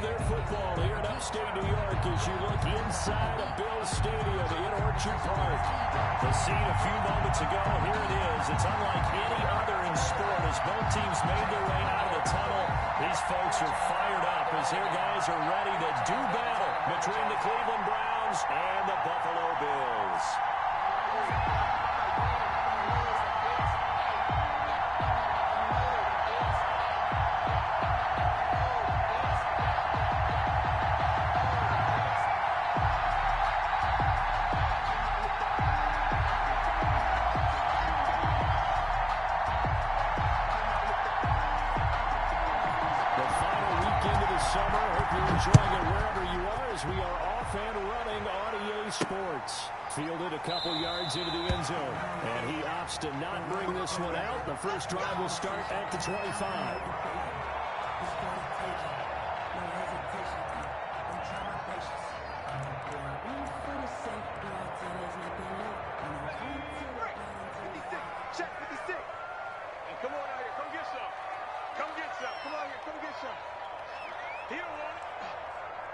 their football here in upstate New York as you look inside of Bills Stadium in Orchard Park. The scene a few moments ago, here it is. It's unlike any other in sport as both teams made their way out of the tunnel. These folks are fired up as their guys are ready to do battle between the Cleveland Browns and the Buffalo Bills. Enjoying it wherever you are as we are off and running on EA Sports. Fielded a couple yards into the end zone. And he opts to not bring this one out. The first drive will start at the 25. Check 56. And come on out here. Come get some. Come get some. Come on here. Come get some. He don't want it.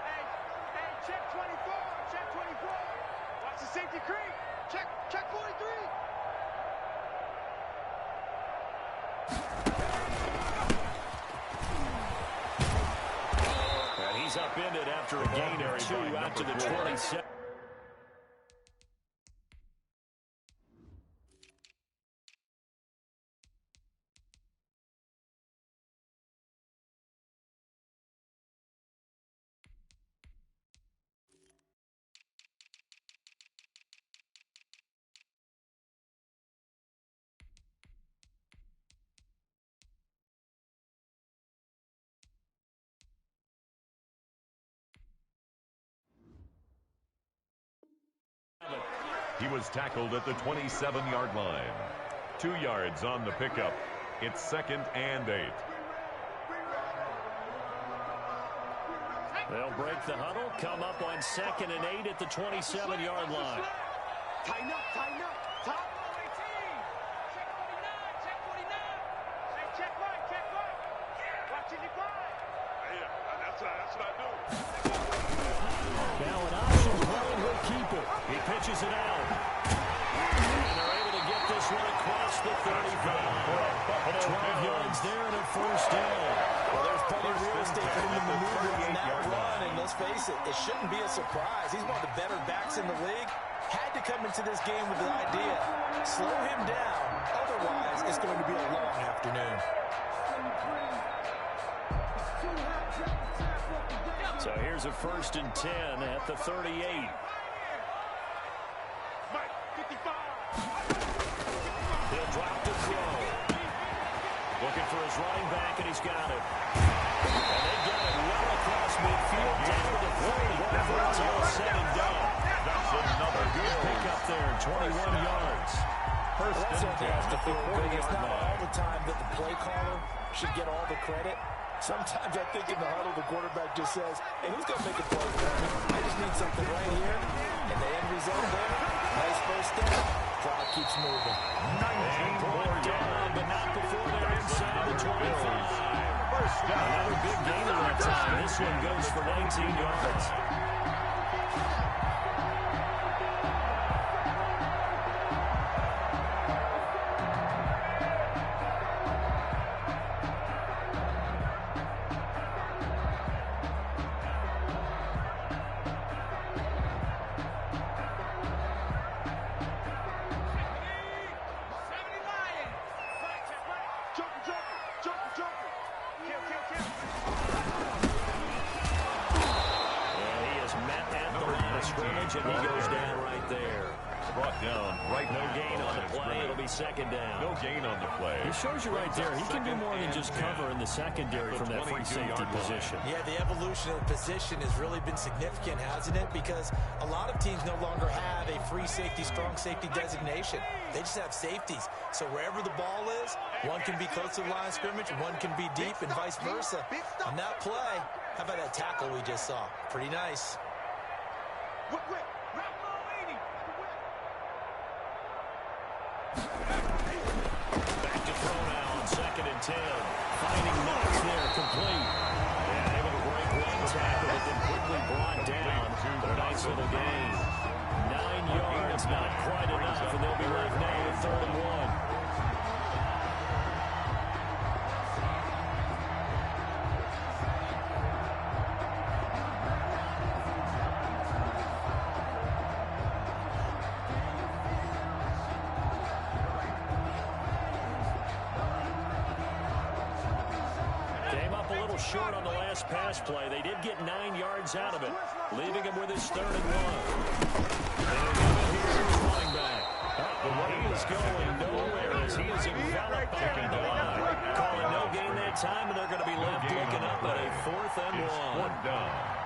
Hey, check 24. Check 24. Watch the safety creep. Check 43. And he's upended after a gain of 2 out to the 27. He was tackled at the 27-yard line. 2 yards on the pickup. It's 2nd and 8. They'll break the huddle, come up on 2nd and 8 at the 27-yard line. Tighten up, tighten up. Top 18. Check 49, check 49. Hey, check right. Watch it, yeah, that's what I do. Now an option play and he'll keep it. He pitches it out. And they're able to get this one across the 35. 12 yards there and a first down. Well, there's plenty of real estate for him to maneuver on that run, and let's face it, it shouldn't be a surprise. He's one of the better backs in the league. Had to come into this game with the idea, slow him down. Otherwise, it's going to be a long afternoon. So here's a 1st and 10 at the 38. Mike, 55. He'll drop to throw. Looking for his running back, and he's got it. And they got it well across midfield, down to the 40. Before it's all said and done. That's another good pickup there, 21 yards. First and 10. It's not all the time that the play caller should get all the credit. Sometimes I think in the huddle, the quarterback just says, hey, who's going to make a play for me? I just need something right here. And the end result there, nice first step. Clock keeps moving. 19 more down, but not before they're inside the 25. First down. Another big gain of that time. This one goes for 19 yards. And he goes down right there. Brought down right No gain on the play. It'll be 2nd down. No gain on the play. He shows you right there. He can do more than just cover in the secondary from that free safety position. Yeah, the evolution of the position has really been significant, hasn't it? Because a lot of teams no longer have a free safety, strong safety designation. They just have safeties. So wherever the ball is, one can be close to the line of scrimmage, one can be deep, and vice versa. On that play, how about that tackle we just saw? Pretty nice. Quick. Back to throw now on 2nd and 10. Finding Knox there, complete. And able to break one tackle, but then quickly brought down. But a nice little gain. 9 yards, not quite enough, and they'll be left now with 3rd and 1. Short on the last pass play. They did get 9 yards out of it, leaving him with his 3rd and 1. Here's running back. He is going nowhere as he is enveloped behind the line. Calling no gain that time, and they're going to be left looking up at a 4th and 1. down.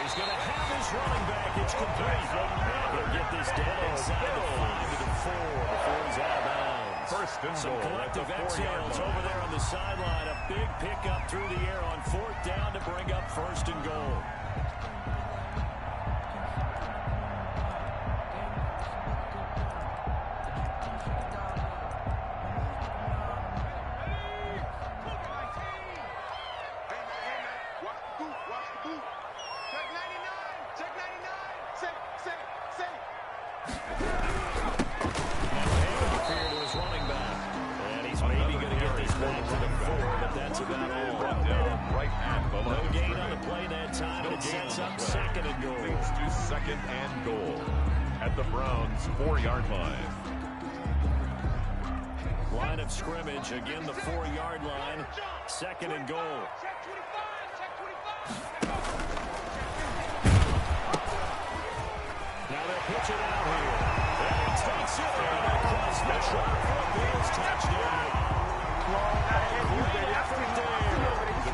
He's going to have his running back. It's complete. He'll get this down inside the 5 to the 4 before he's out of bounds. First and Some collective exhales over there on the sideline. A big pickup through the air on 4th down to bring up 1st and goal. At the Browns' 4-yard line. Line of scrimmage, again the 4-yard line. 2nd and goal. Now they'll pitch it out here. And he takes it in across the track for a Bills touchdown. Great effort there.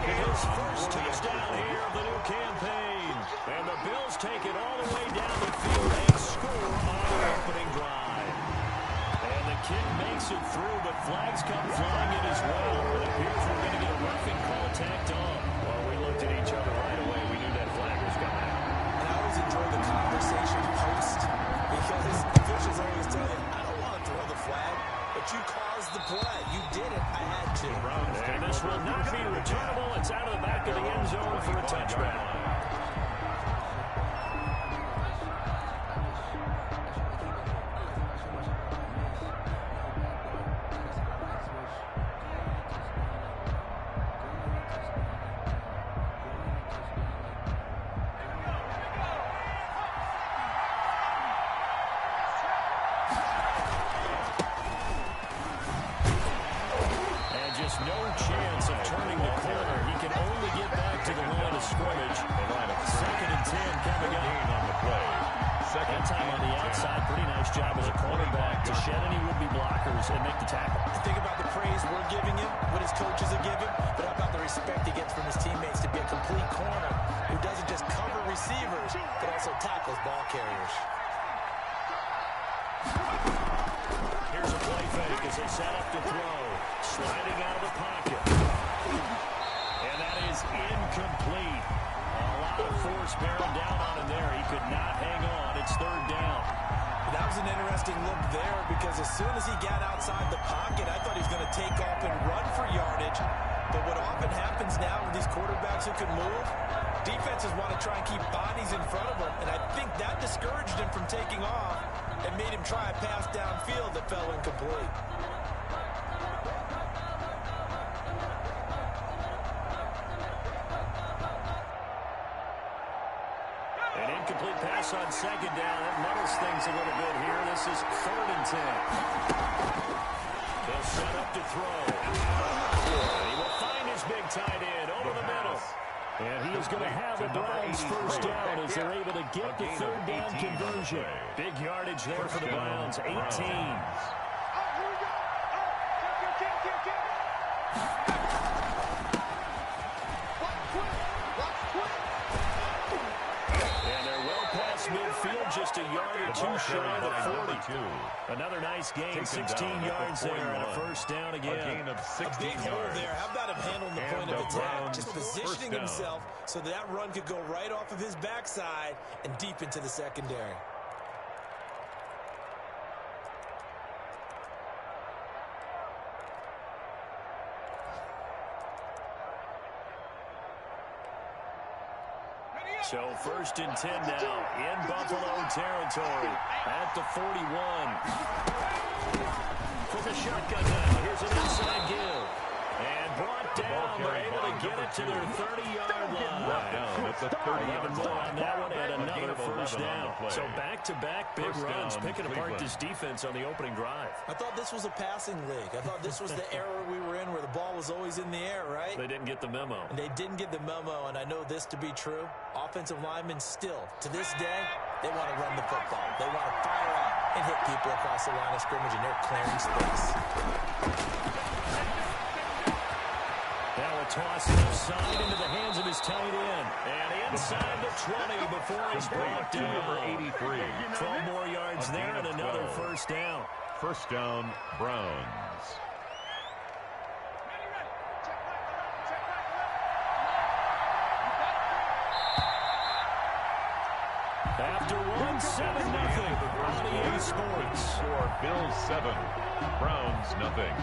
His first touchdown here of the new campaign. And the Bills take it all the way down the field and score on the opening drive. And the kick makes it through, but flags come flying in as well. It appears we're going to get a roughing call tacked on. Well, we looked at each other right away. We knew that flag was coming out. And I always enjoy the conversation post because officials always tell you, I don't want to throw the flag, but you caused the play. You did it. I had to. And this will not be returnable. It's out of the back of the end zone for a touchback. No chance of turning the corner. He can only get back to the line of scrimmage. 2nd and 10 coming up on the play. Second time on the outside. Pretty nice job as a cornerback to shed any would-be blockers and make the tackle. Think about the praise we're giving him, what his coaches are giving, but how about the respect he gets from his teammates to be a complete corner who doesn't just cover receivers, but also tackles ball carriers. Here's a play fake as they set up to throw. Sliding out of the pocket. And that is incomplete. A lot of force bearing down on him there. He could not hang on. It's 3rd down. That was an interesting look there because as soon as he got outside the pocket, I thought he was going to take off and run for yardage. But what often happens now with these quarterbacks who can move, defenses want to try and keep bodies in front of them. And I think that discouraged him from taking off and made him try a pass downfield that fell incomplete. An incomplete pass on 2nd down. That muddles things a little bit here. This is 3rd and 10. They'll set up to throw. And he will find his big tight end over the middle. And he is going to have a Browns 1st down as they're able to get the 3rd down conversion. Big yardage there for the Browns, 18. And they're well past midfield, just a yard or two shy of the 40. Another nice gain, 16 yards there, and a 1st down again. A gain of 16 big hole there. How about him handling the point of attack, just Browns, positioning himself so that run could go right off of his backside and deep into the secondary. So 1st and 10 now in Buffalo territory at the 41. From the shotgun now, here's an inside give. And brought down. They're able to get it to their 30-yard line. Brought down at the 30-yard 11 more on that one and another first down. play. So back-to-back big First runs, down, picking apart Cleveland. this defense on the opening drive. I thought this was a passing league. I thought this was the era we were in where the ball was always in the air, right? They didn't get the memo. And they didn't get the memo, and I know this to be true. Offensive linemen still, to this day, they want to run the football. They want to fire out and hit people across the line of scrimmage, and they're clearing space. Now a toss inside into the hands of his tight end. And inside the 20 before he's brought down. Number 83. 12 more yards there and another first down. First down, Browns. After one, 7-0 on EA Sports. Score, Bills 7, Browns nothing.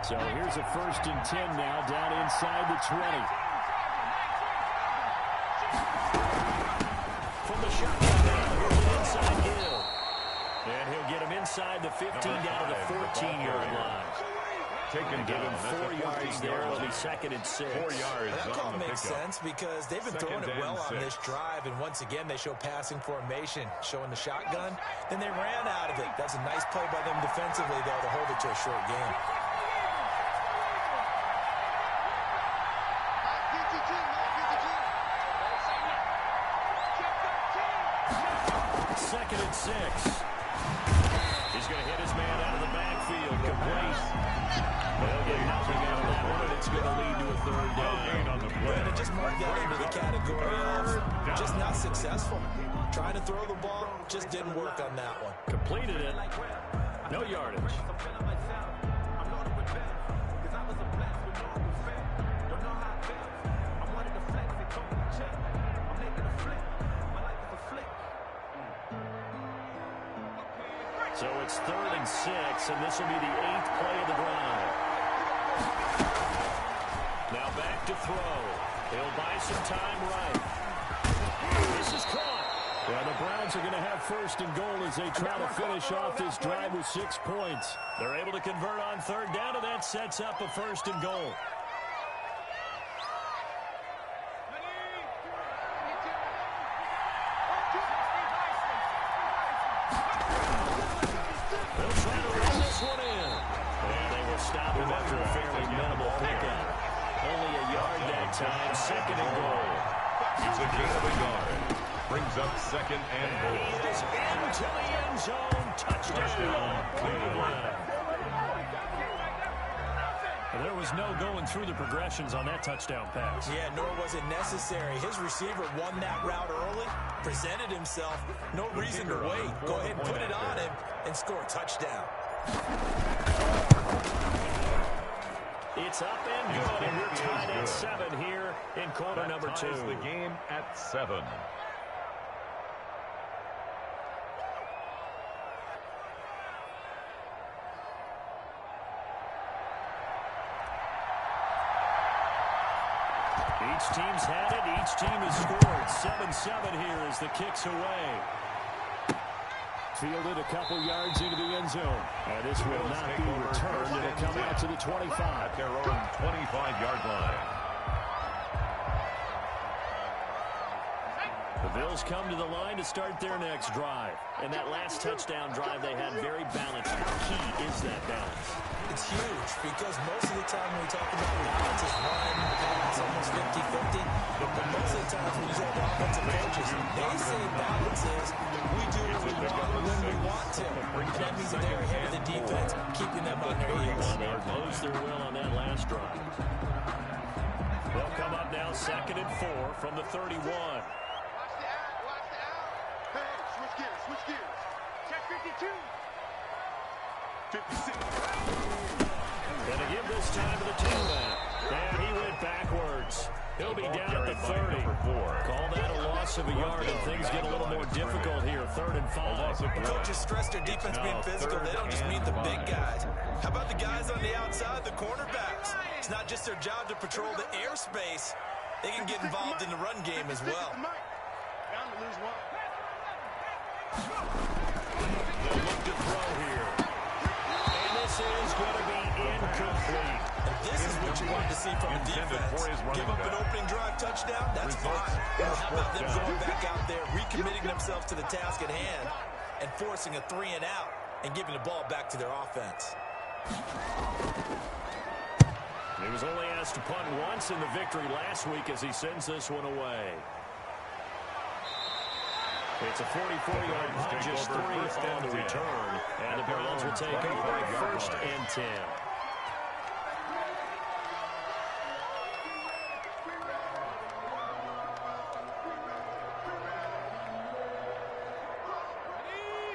So here's a 1st and 10 now down inside the 20. From the shotgun now, here's an inside give. And he'll get him inside the 15 down to the 14-yard line. Taken Give him down. 4 yards there. It'll be 2nd and 6. 4 yards That call on the makes pickup. sense because they've been throwing it well on this drive, and once again they show passing formation, showing the shotgun. Then they ran out of it. That's a nice play by them defensively, though, to hold it to a short game. Second and 6. He's going to hit his man out of the backfield. Complete. They'll get nothing out of that one, and it's going to lead to a 3rd down. On the play. Brandon, just mark that into the category of just not successful. Trying to throw the ball, just didn't work on that one. Completed it. No yardage. So it's 3rd and 6, and this will be the 8th play of the drive. Now back to throw. He'll buy some time right. This is caught. Yeah, the Browns are going to have 1st and goal as they try to finish off this drive with 6 points. They're able to convert on 3rd down, and that sets up a 1st and goal. They'll try to run this one in. And they will stop him after a fairly minimal pickup. Only a yard that time, 2nd and goal. It's a gain of a yard. Brings up 2nd and goal. He is into the end zone. Touchdown, Cleveland. Well, there was no going through the progressions on that touchdown pass. Yeah, nor was it necessary. His receiver won that route early, presented himself, no reason to wait. Go ahead and put it on him and score a touchdown. It's up and good, and we're tied at 7 here in quarter number 2. Ties the game at 7. Each team's had it. Each team has scored. 7-7 here as the kick's away. Fielded a couple yards into the end zone. And this will not be returned. It'll come out to the 25. At their own 25-yard line. The Bills come to the line to start their next drive. And that last touchdown drive they had very balanced. How key is that balance? It's huge because most of the time when we talk about balance is run, pass, almost 50-50. But most of the times when you talk about offensive coaches, they say balance is we do what we want when we want to. And that means that they're ahead of the defense, keeping on their heels. They imposed their will on that last drive. They'll come up now 2nd and 4 from the 31. Watch the out. Hey, switch gears. Check 52. 56. Gonna give this time to the tailback. And he went backwards. He'll be down at the 30. Call that a loss of a yard, and things get a little more difficult here. 3rd and 5. Coaches stress their defense being physical. They don't just mean the big guys. How about the guys on the outside, the cornerbacks? It's not just their job to patrol the airspace. They can get involved in the run game as well. Bound to lose one. They'll look to throw here. And this is going to be incomplete. And this is what you want to see from a defense. Give up an opening drive touchdown, that's fine. Well, how about them going back out there, recommitting themselves to the task at hand, and forcing a 3 and out, and giving the ball back to their offense. He was only asked to punt once in the victory last week as he sends this one away. It's a 44-yard punt, just 3 on the return. And the Browns will take over 1st and 10.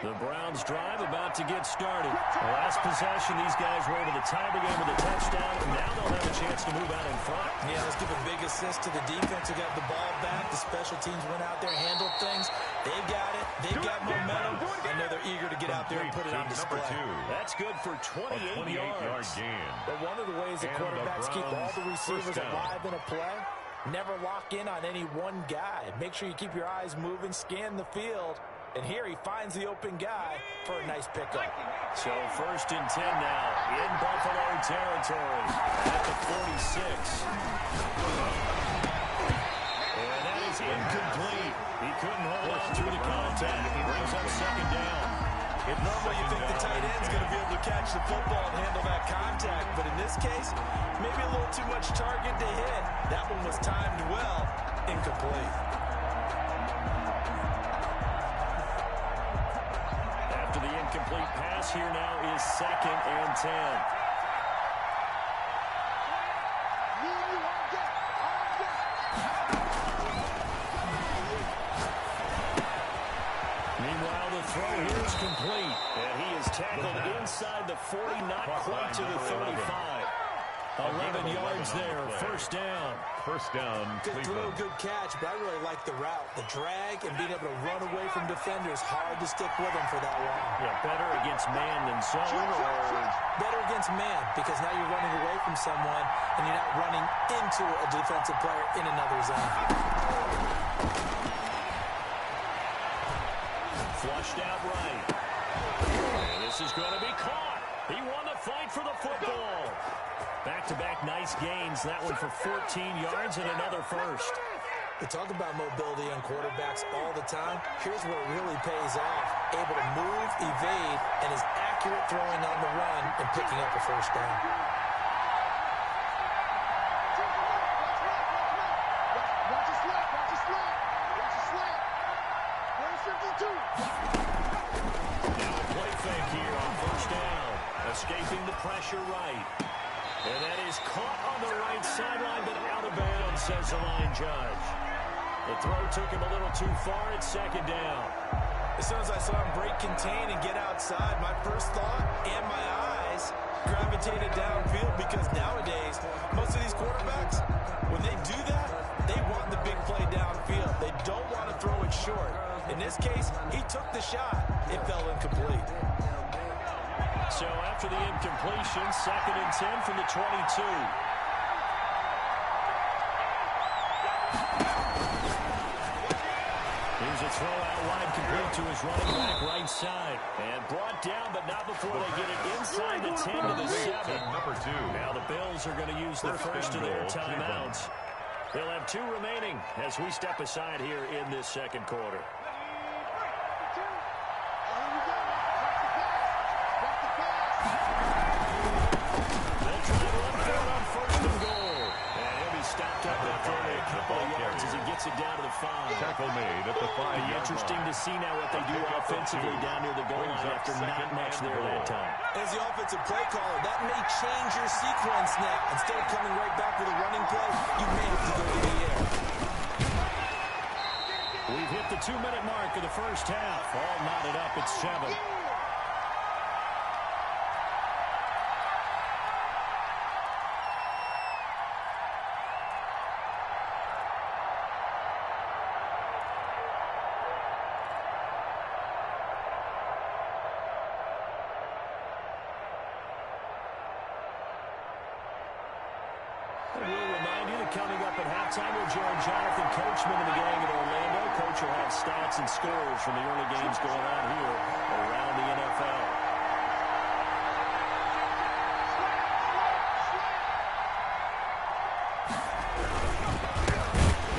The Browns drive about to get started. The last possession, these guys were able to tie the game with a touchdown, and now they'll have a chance to move out in front. Yeah, let's give a big assist to the defense who got the ball back. The special teams went out there, handled things. They've got it. They've got momentum. I know they're eager to get out there and put it on display. That's good for 28 yards. But one of the ways the quarterbacks keep all the receivers alive in a play, never lock in on any one guy. Make sure you keep your eyes moving, scan the field. And here he finds the open guy for a nice pickup. So 1st and 10 now in Buffalo territory at the 46. And that is incomplete. He couldn't hold on through the contact. He brings up 2nd down. If normally you think the tight end's going to be able to catch the football and handle that contact, but in this case, maybe a little too much target to hit. That one was timed well, incomplete. Complete pass here now is 2nd and 10. Meanwhile, the throw here is complete. And he is tackled inside the 40, not quite to the 35. 11 yards there, 1st down. Good throw, good catch, but I really like the route. The drag and being able to run away from defenders, hard to stick with them for that long. Yeah, better against man than zone, or better against man, because now you're running away from someone and you're not running into a defensive player in another zone. Flushed out right. And this is going to be caught. He won the fight for the football. Back-to-back nice gains. That one for 14 yards and another 1st. We talk about mobility on quarterbacks all the time. Here's where it really pays off. Able to move, evade, and is accurate throwing on the run and picking up a 1st down. Watch your slap. Watch your slap. Where's 52? Now a play fake here on 1st down. Escaping the pressure right. And that is caught on the right sideline, but out of bounds, says the line judge. The throw took him a little too far. It's 2nd down. As soon as I saw him break contain and get outside, my first thought and my eyes gravitated downfield, because nowadays, most of these quarterbacks, when they do that, they want the big play downfield. They don't want to throw it short. In this case, he took the shot. It fell incomplete. So after the incompletion, 2nd and 10 from the 22. Here's a throw out wide, complete to his running back right side. And brought down, but not before they get it inside the 10 to the 7. Now the Bills are going to use the 1st of their timeouts. They'll have 2 remaining as we step aside here in this 2nd quarter. They'll try to run for it on 1st and goal. And he'll be stopped up at the couple of yards as he gets it down to the 5. Tackle made at the 5-yard line. Interesting to see now what they do offensively down near the goal line after not much there that time. As the offensive play caller, that may change your sequence now. Instead of coming right back with a running play, you may have to go to the air. We've hit the 2-minute mark of the first half. All knotted up at 7. Coming up at halftime, we'll join Jonathan Coachman and the gang in Orlando. Coach will have stats and scores from the early games going on here around the NFL.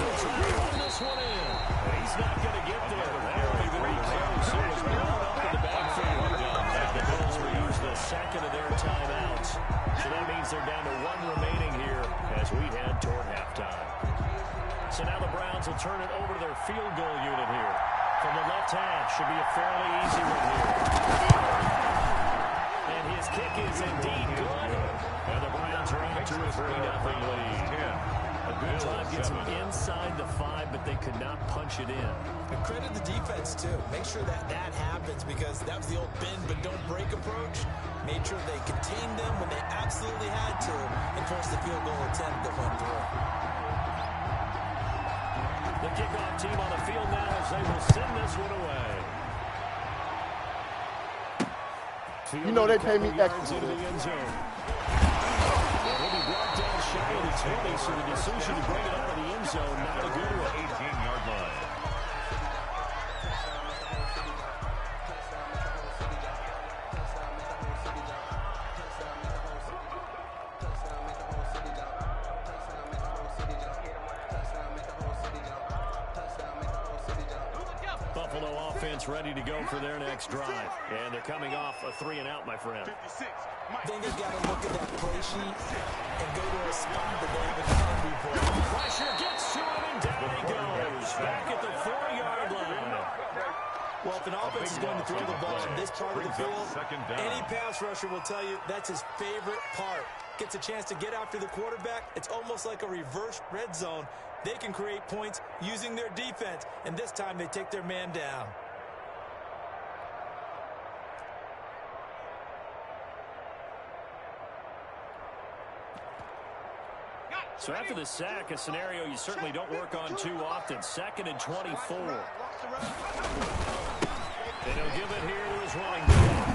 He'll try to run this one in. He's not going to get there. Very, very close. It was blown up in the backfield. The Bills will use the second of their timeouts. So that means they're down to 1 remaining here as we head toward halftime. So now the Browns will turn it over to their field goal unit here. From the left half, should be a fairly easy one here. And his kick is indeed good. And the Browns are on to a 3-0 lead. A good time gets them inside the 5, but they could not punch it in. And credit the defense, too. Make sure that happens because that was the old bend but don't break approach. Made sure they contained them when they absolutely had to and forced the field goal attempt that went through. The kickoff team on the field now as they will send this one away. You know they pay me extra. Into the end zone. He'll be brought down shy of the 20, so the decision to bring it out of the end zone, not a good one. 18-yard line. Buffalo offense ready to go for their next drive. And they're coming off a 3-and-out, my friend. Then they've got to look at that play sheet and go to a spot that they haven't done before. Pressure gets to him, and down he goes. Back at the 4-yard line. Well, if an offense is going to throw the ball in this part of the field, any pass rusher will tell you that's his favorite part. Gets a chance to get after the quarterback. It's almost like a reverse red zone. They can create points using their defense, and this time they take their man down. So after the sack, a scenario you certainly don't work on too often. 2nd and 24. And he'll give it here to his running back.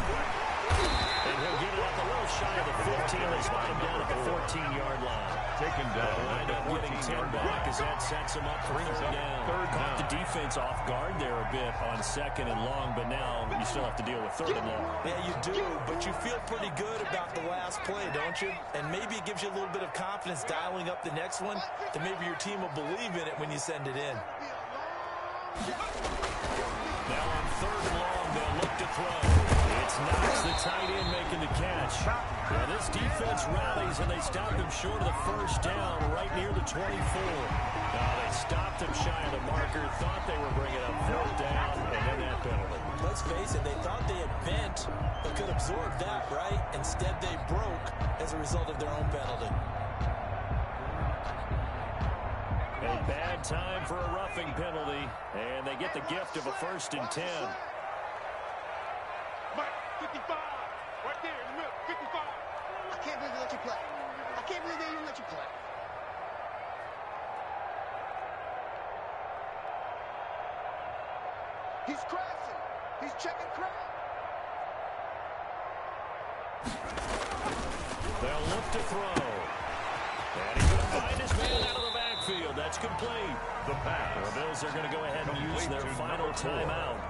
And he'll get it up a little shy of the 15. They spot him down at the 14-yard line. Taken down. Wind up getting 10 back as that sets him up for third down. Caught the defense off guard there a bit on 2nd and long, but now you still have to deal with 3rd and long. Yeah, you do, but you feel pretty good about the last play, don't you? And maybe it gives you a little bit of confidence dialing up the next one, that maybe your team will believe in it when you send it in. Now on 3rd and long, they'll look to throw. It's Knox, the tight end, making the catch. Now this defense rallies, and they stop him short of the first down right near the 24. Now they stopped him shy of the marker, thought they were bringing up 4th down, and then that penalty. Let's face it, they thought they had bent, but could absorb that, right? Instead, they broke as a result of their own penalty. A bad time for a roughing penalty, and they get the gift of a 1st and 10. Mike, 55. Right there in the middle, 55. I can't believe they let you play. I can't believe they even let you play. He's crashing. He's checking crash. They'll look to throw. And he's going to find his man out of the backfield. That's complete. The pass. The Bills are going to go ahead and use their final timeout.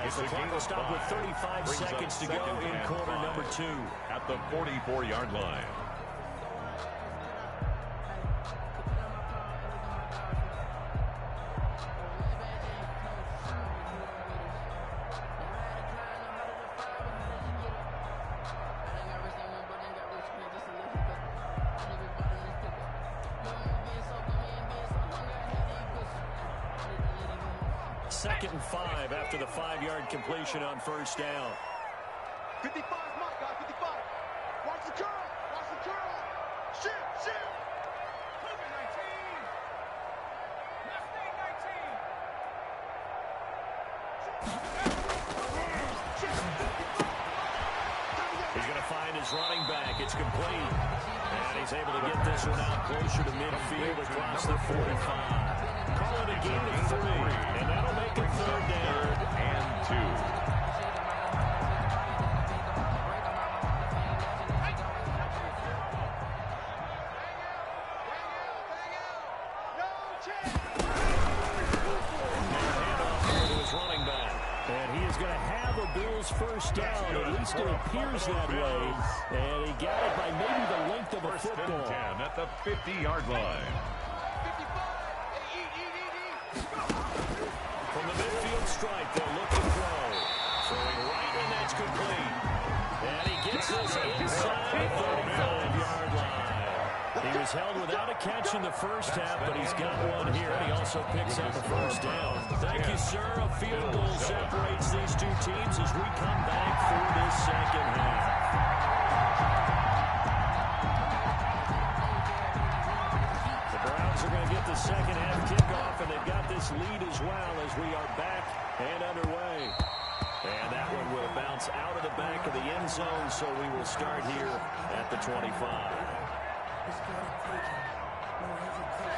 As the clock will stop with 35 seconds to go in quarter number 2. At the 44-yard line. 2nd and 5 after the 5-yard completion on first down. 55 mark, guys, 55. Watch the curl. Watch the curl. Shoot. Move it, 19. Mustang 19. He's going to find his running back. It's complete. And he's able to get this one out closer to midfield across the 45. Call it a gain of 3. And that'll make it 3rd down. 3rd and 2. First down, at least it appears that way, and he got it by maybe the length of a football. 10 at the 50-yard line. From the midfield stripe, they'll look to throw. Throwing right, and that's complete. And he gets this inside the 35-yard line. He was held without a catch in the first half, but he's got one here, and he also picks up the first down. Thank you, sir. A field goal separates these two teams as we come back for this second half. The Browns are going to get the second half kickoff, and they've got this lead as well as we are back and underway. And that one will bounce out of the back of the end zone, so we will start here at the 25.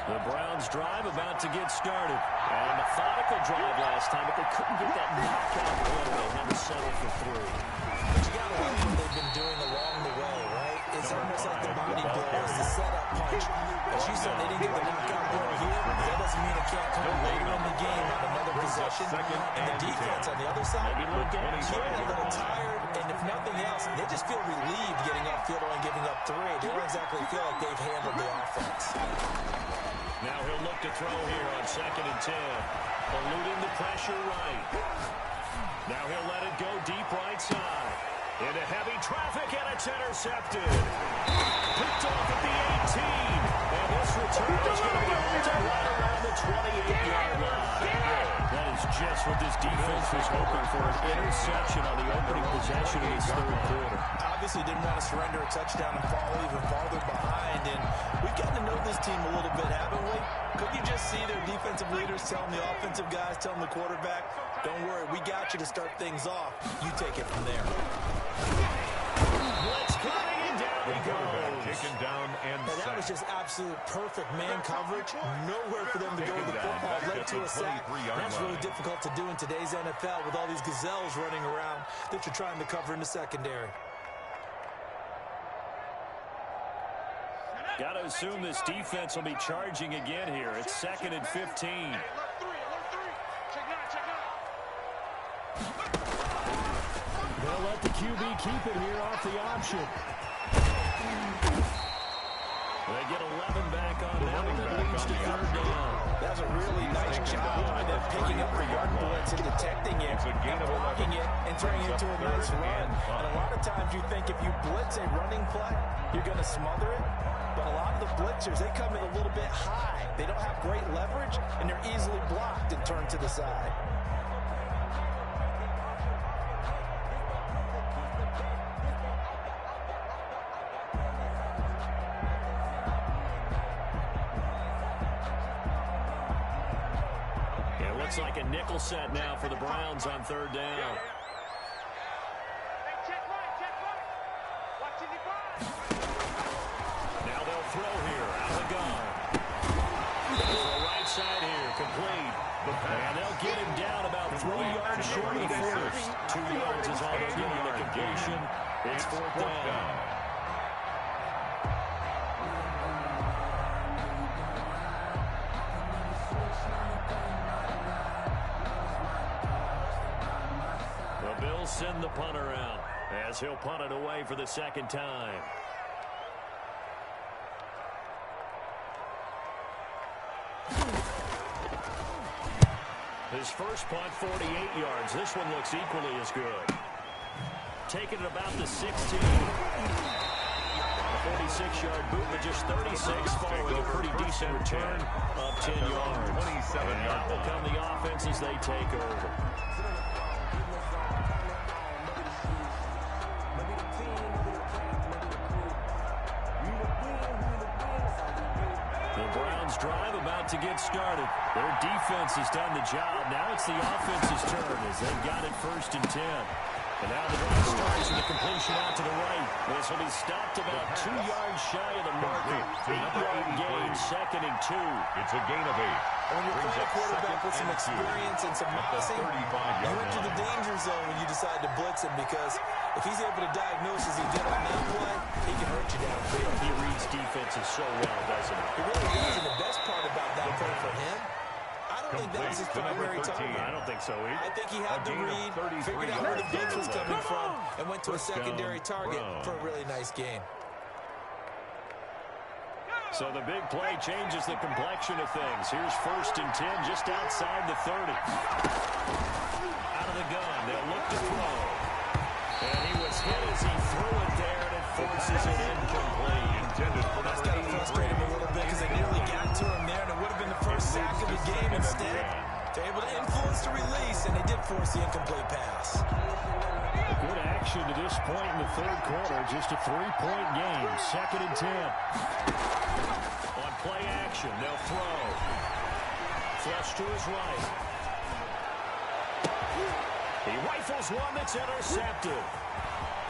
The Browns drive about to get started. And a methodical drive last time, but they couldn't get that knockout play. They had to settle for 3. But you got to like what they've been doing along the way, right? It's almost like the body blows, the setup punch. As you said, they didn't get the knockout blow here. That doesn't mean it can't come later in the game on another possession. And the defense on the other side, feeling a little tired. And if nothing else, they just feel relieved getting upfield and giving up 3. They don't exactly feel like they've handled the offense. Now he'll look to throw here on 2nd and 10. Eluding the pressure right. Now he'll let it go deep right side. Into heavy traffic, and it's intercepted. Picked off at the 18. And this return is going to be halted right around the 28-yard line. That is just what this defense was hoping for, an interception on the opening possession of this 3rd quarter. Obviously didn't want to surrender a touchdown and fall even farther behind. And we've gotten to know this team a little bit, haven't we? Could you just see their defensive leaders telling the offensive guys, telling the quarterback, don't worry, we got you to start things off. You take it from there. Blitz coming, and down he goes. Taken down and that was just absolute perfect man coverage. Nowhere for them to go with the football. Led to a sack. That's really difficult to do in today's NFL with all these gazelles running around that you're trying to cover in the secondary. Got to assume this defense will be charging again here. It's 2nd and 15. They'll let the QB keep it here off the option. They get 11 back on that, and that leads to 3rd down. That was a really nice job by them picking up the run blitz and detecting it and blocking it and turning it into a nice run. And a lot of times you think if you blitz a running play, you're going to smother it. But a lot of the blitzers, they come in a little bit high. They don't have great leverage, and they're easily blocked and turned to the side. It looks like a nickel set now for the Browns on 3rd down. Throw here, out of the gun. Right side here, complete. And they'll get him down about 3 yards short of the first. 2 yards is all they'll get on the completion. It's 4th down. The Bills send the punter out as he'll punt it away for the 2nd time. His first punt, 48 yards. This one looks equally as good. Taking it about the 16. The 46-yard boot, but just 36 following a pretty decent return of 10 yards. 27 and out will come the offense as they take over. The Browns drive about to get started. Their defense has done the job. Now it's the offense's turn as they've got it 1st and 10. And now the drive starts with a completion out to the right. This will be stopped about 2 yards shy of the marker. 8-yard gain, 2nd and 2. It's a gain of 8. When you're playing a quarterback with some experience and some moxie, you enter the danger zone when you decide to blitz him, because if he's able to diagnose as he did on that play, he can hurt you downfield. He reads defenses so well, doesn't he? He really does, and the best part about that play for him, I don't think that was his primary target. I don't think so either. I think he had the read, figured out where the blitz was coming from, and went to a secondary target for a really nice gain. So the big play changes the complexion of things. Here's 1st and 10 just outside the 30. Out of the gun, they'll look to throw. And he was hit as he threw it there, and it forces it incomplete. Intended for That's got to frustrate him a little bit, because they nearly got to him there, and it would have been the first sack of the game. Instead, they're able to influence the release, and they did force the incomplete pass. Good action to this point in the 3rd quarter. Just a 3-point game. 2nd and 10. On play action, they'll throw. Flush to his right. He rifles one that's intercepted.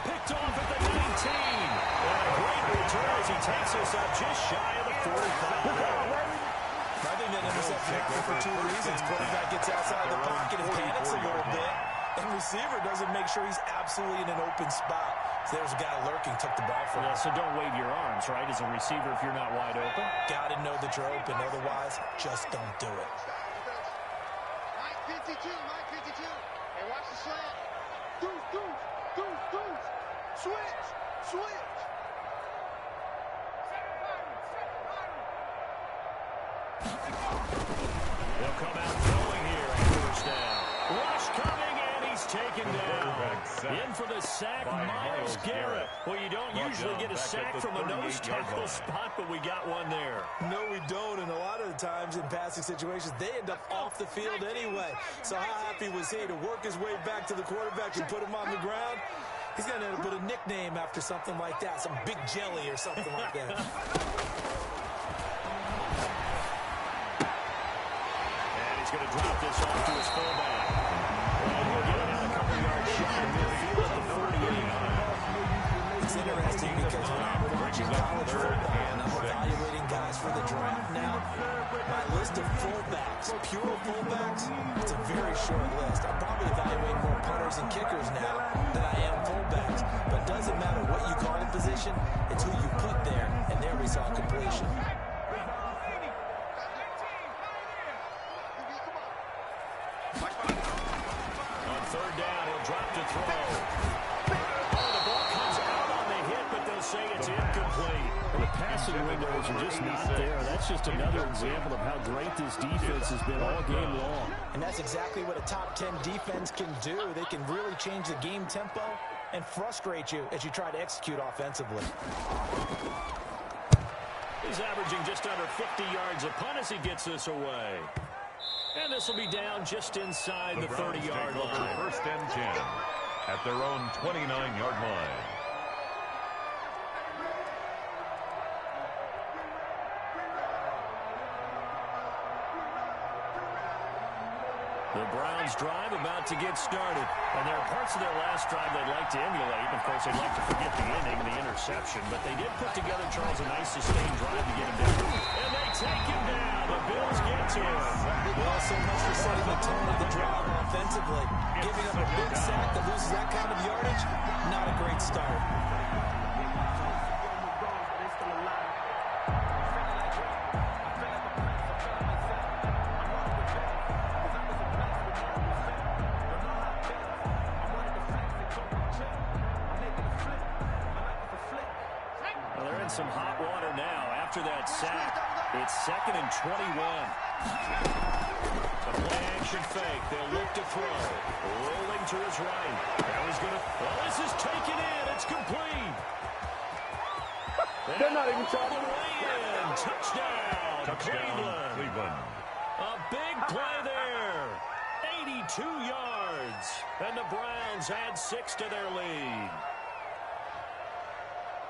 Picked off at the 19. And a great return as he takes us up just shy of the 45. I think that interception happened for 2 reasons. Quarterback gets outside the pocket and panics a little bit. And receiver doesn't make sure he's absolutely in an open spot. So there's a guy lurking, took the ball from him. So don't wave your arms, right, as a receiver if you're not wide open. Got to know that you're open. Otherwise, just don't do it. Mike 52, Mike 52. Hey, watch the slant. Deuce. Switch. They'll come out throwing here on 1st down. Rush coming, and he's taken down. In for the sack, Myles Garrett. Well, you don't usually get a sack from a nose tackle spot, but we got one there. No, we don't, and a lot of the times in passing situations, they end up off the field anyway. So how happy was he to work his way back to the quarterback and put him on the ground? He's going to put a nickname after something like that, some Big Jelly or something like that. And he's going to drop this off to his fullback. And he'll get it out a couple yards shy of midfield at the 48. It's interesting because when I'm watching college football and I'm evaluating guys for the draft now, my list of fullbacks, pure fullbacks, it's a very short list. I'm probably evaluating more punters and kickers now than I am fullbacks. But it doesn't matter what you call the position, it's who you put there, and there we saw completion. On 3rd down, he'll drop to throw. Oh, the ball comes out on the hit, but they'll say it's incomplete. Well, the passing windows are just not there. That's just another example of how great this defense has been all game long. And that's exactly what a top 10 defense can do. They can really change the game tempo and frustrate you as you try to execute offensively. He's averaging just under 50 yards a punt as he gets this away. And this will be down just inside the 30-yard line. 1st and 10 at their own 29-yard line. The Browns drive about to get started. And there are parts of their last drive they'd like to emulate. Of course, they'd like to forget the inning, the interception. But they did put together, Charles, a nice sustained drive to get him down. And they take him down. The Bills get to him. Well, so much for setting the tone of the drive offensively. Giving up a big sack that loses that kind of yardage, not a great start. Some hot water now after that sack. It's 2nd and 21. A play action fake. They'll look to throw. Rolling to his right. Now he's going to... Well, this is taken in. It's complete. They're not even trying to weigh in. Touchdown, Cleveland. A big play there. 82 yards. And the Browns add 6 to their lead.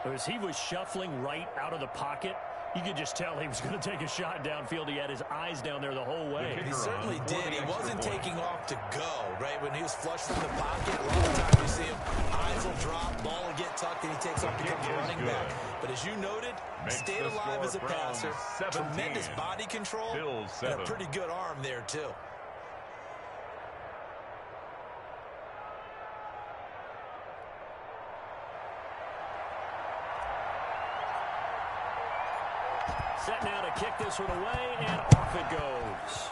As he was shuffling right out of the pocket, you could just tell he was going to take a shot downfield. He had his eyes down there the whole way. He certainly did. He wasn't taking off to go, right? When he was flush from the pocket, a lot of times you see him, eyes will drop, ball will get tucked, and he takes off, becomes a running back. But as you noted, stayed alive as a passer, tremendous body control, and a pretty good arm there, too. Set now to kick this one away, and off it goes.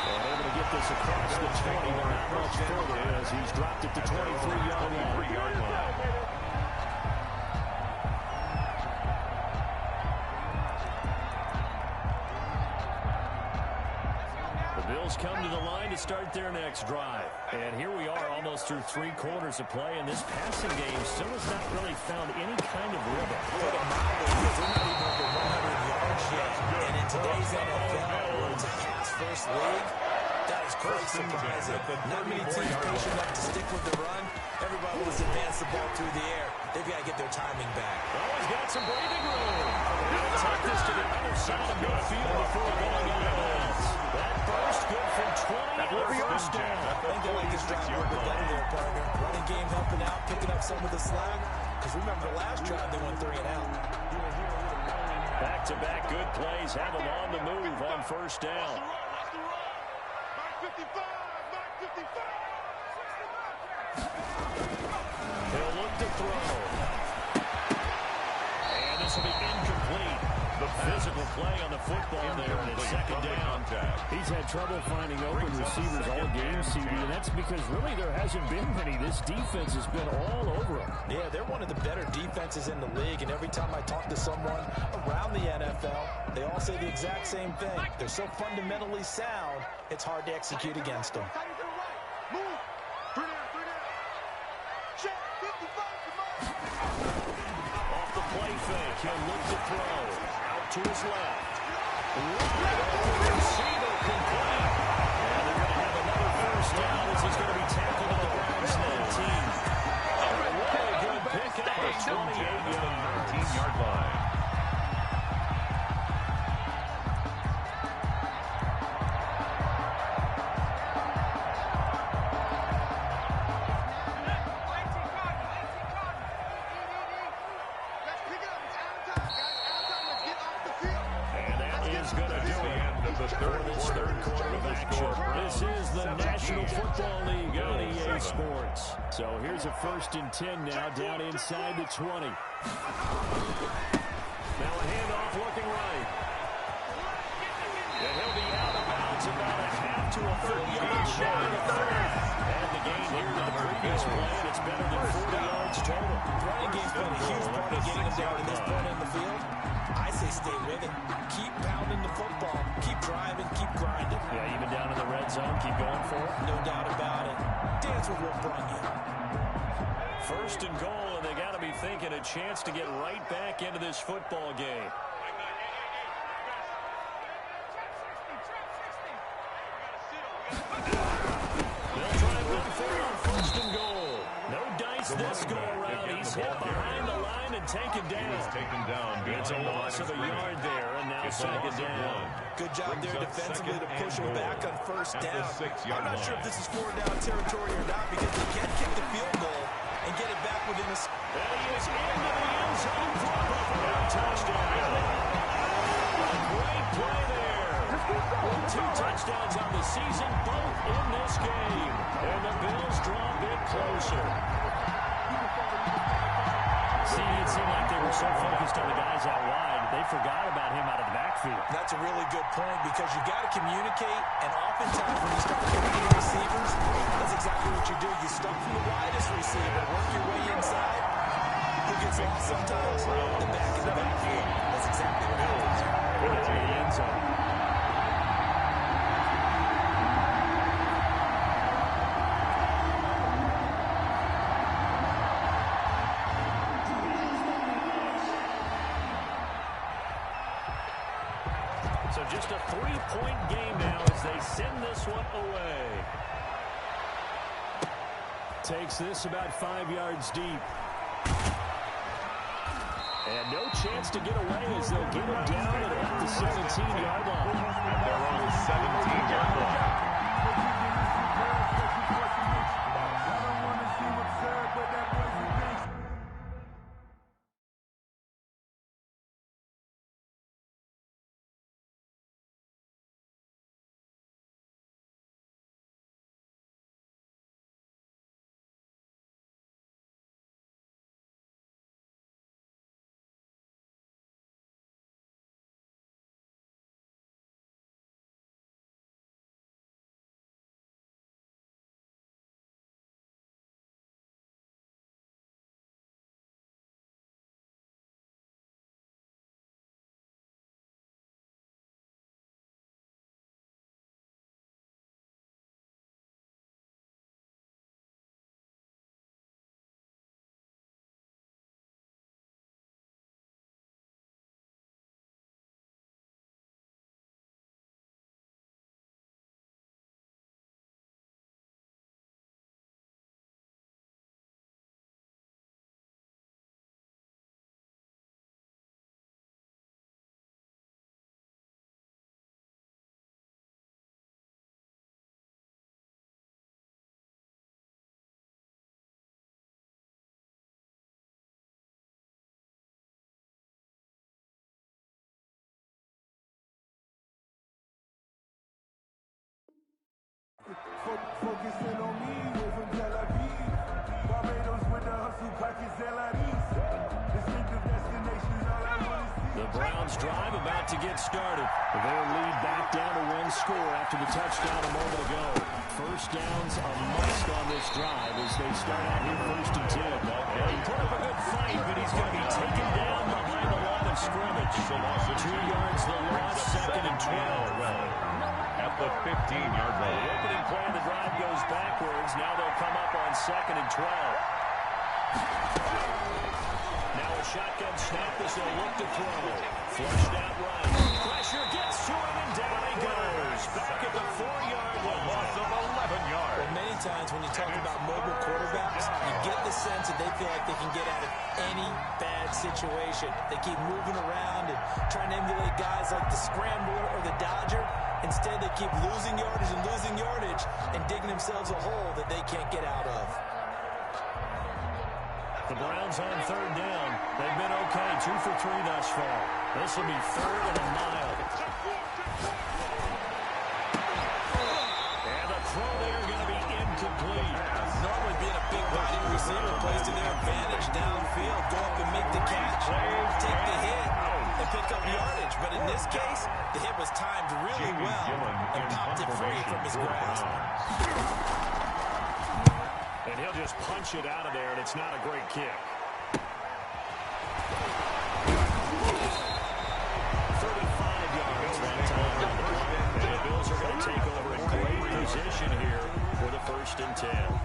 And able to get this across the 20, but not much further as he's dropped it to 23-yard line. Come to the line to start their next drive. And here we are almost through 3 quarters of play, and this passing game still has not really found any kind of rhythm. Put them out because they're not even over 100 yards yet. And in today's NFL, where it's a pass-first league, that is quite surprising. Not many teams patient enough to stick with the run. Everybody wants to advance the ball through the air. They've got to get their timing back. Always got some breathing room. They'll take this to the other side of midfield before going out of bounds. That burst good for 20 on first down. I think they like this drive a little bit better there, partner. Running game helping out, picking up some of the slack. Because remember the last drive, they went 3 and out. Back-to-back good plays have them on the move on first down. He'll look to throw. And this will be incomplete. The physical play on the football there, and it's second down. He's had trouble finding open receivers all game, CD, and that's because really there hasn't been many. This defense has been all over him. Yeah, they're one of the better defenses in the league, and every time I talk to someone around the NFL, they all say the exact same thing. They're so fundamentally sound, it's hard to execute against them. Move. 3 down. Check. 55. Off the play fake, he'll look to throw. Out to his left. Right over receiver complete. And they're going to have another first down as he's going to be tackled at the Browns 19. A really good pickup at 28 yards. 13-yard line. This is the National Football League on EA Sports. So here's a 1st and 10 now, down inside the 20. Now a handoff looking right. And he'll be out of bounds about a half to a full yard shy of the 30. And the gain here to the previous play, and it's better than 40 yards total. The running game's been a huge part of getting them down to this point in the field. I say stay with it. Keep pounding the football. Keep driving. Keep grinding. Yeah, even down in the red zone, keep going for it. No doubt about it. Dance with what brung you. 1st and goal, and they got to be thinking a chance to get right back into this football game. They'll try and run for it on 1st and goal. No dice this go around. He's hit behind the line and taken down. It's a loss of a yard there, and now second down. Good job there defensively to push him back on 1st down. I'm not sure if this is 4-down territory or not because they can't kick the field goal and get it back within a... And he is into the end zone for a touchdown. A great play there. With 2 touchdowns on the season, both in this game. And the Bills draw a bit closer. See, it seemed like they were so focused on the guys out wide, they forgot about him out of the backfield. That's a really good point because you've got to communicate, and oftentimes when you start kicking the receivers, that's exactly what you do. You start from the widest receiver, work your way inside. Who gets lost sometimes? The back in the backfield. That's exactly what happens. Put it in the end zone. just a 3-point game now as they send this one away. Takes this about 5 yards deep. And no chance to get away as they'll get it down at about the 17-yard line. At their own 17-yard line. Focusing on me, we're from Tel Aviv. Barbados with the hustle, pockets LIDs. Distinctive destinations, all I want to see. The Browns drive about to get started. Their lead back down to 1 score after the touchdown a moment ago. First down's a must on this drive as they start out here 1st and 10. And he put up a good fight, but he's going to be taken down behind the line of scrimmage. 2 yards the loss, 2nd and 12. At the 15-yard line. The opening play of the drive goes backwards. Now they'll come up on 2nd and 12. Now a shotgun snap as they'll look to throw. Flushed out right. Pressure gets to him and down he goes. Back at the 4-yard line. Loss of 11 yards. Well, many times when you talk about mobile quarterbacks, you get the sense that they feel like they can get out of any bad situation. They keep moving around and trying to emulate guys like the Scrambler or the Dodger. Instead, they keep losing yardage and digging themselves a hole that they can't get out of. The Browns on 3rd down. They've been okay, 2 for 3 thus far. This will be 3rd and a mile. And the throw there going to be incomplete. Normally being a big body receiver plays to their advantage downfield. Go up and make the catch, take the hit, and pick up yardage. But in this case, the hit was timed really well and popped it free from his grasp. And he'll just punch it out of there, and it's not a great kick. 35 yards that time. And the Bills are going to take over in great position here for the 1st and 10.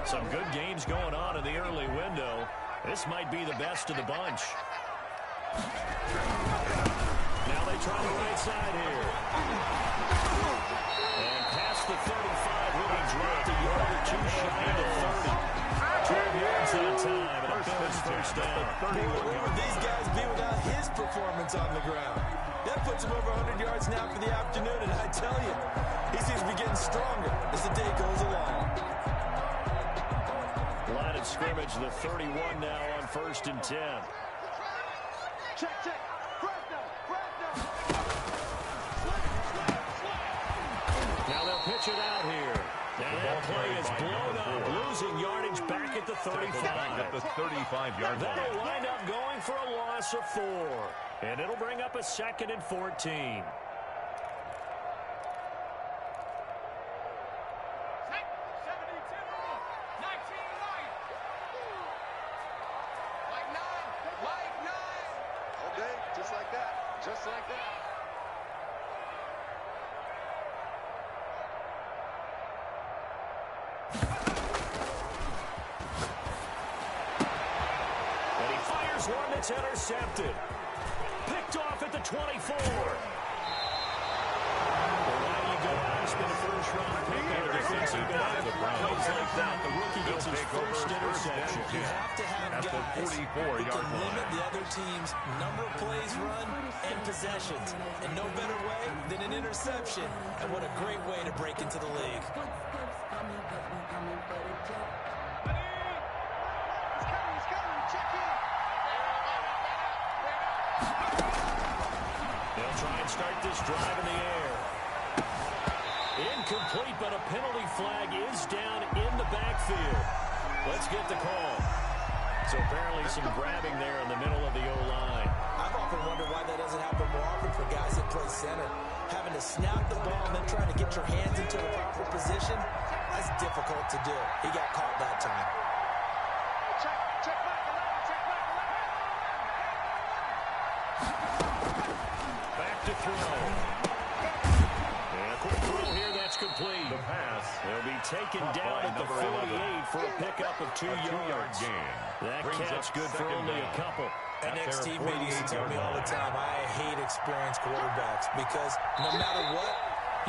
Some good games going on in the early window. This might be the best of the bunch. Now they try the right side here. And past the 35, will be dropped a yard or 2 shy of the 30. 12 yards at a time, and a Bills first down. Where would these guys be without his performance on the ground? That puts him over 100 yards now for the afternoon, and I tell you, he seems to be getting stronger as the day goes along. Line of scrimmage, the 31 now on 1st and 10. Check. Now they'll pitch it out here. And that play is blown up, losing yardage back at the 35. At the 35-yard line. That'll wind up going for a loss of 4. And it'll bring up a 2nd and 14. Just like that. It's intercepted. Picked off at the 24. It's been a first-round pick on a defensive back. Plays like that, the rookie gets his first interception. You have to have at guys the 44-yard who can line. limit the other team's number of plays run and possessions. And no better way than an interception. And what a great way to break into the league. They'll try and start this drive in the air. Incomplete, but a penalty flag is down in the backfield. Let's get the call. So apparently some grabbing there in the middle of the O-line. I've often wondered why that doesn't happen more often for guys that play center. Having to snap the ball and then trying to get your hands into the proper position, that's difficult to do. He got caught that time. Check back, 11, check back, 11. Back to throw. And a quick throw here, that's complete. The pass. They'll be taken down at the 48 for a pickup of 2 yards. Gain. That Brings catch up good for second only down. a couple. An At their ex-teammate used to tell me all the 48-yard time, I hate experienced quarterbacks because no matter what,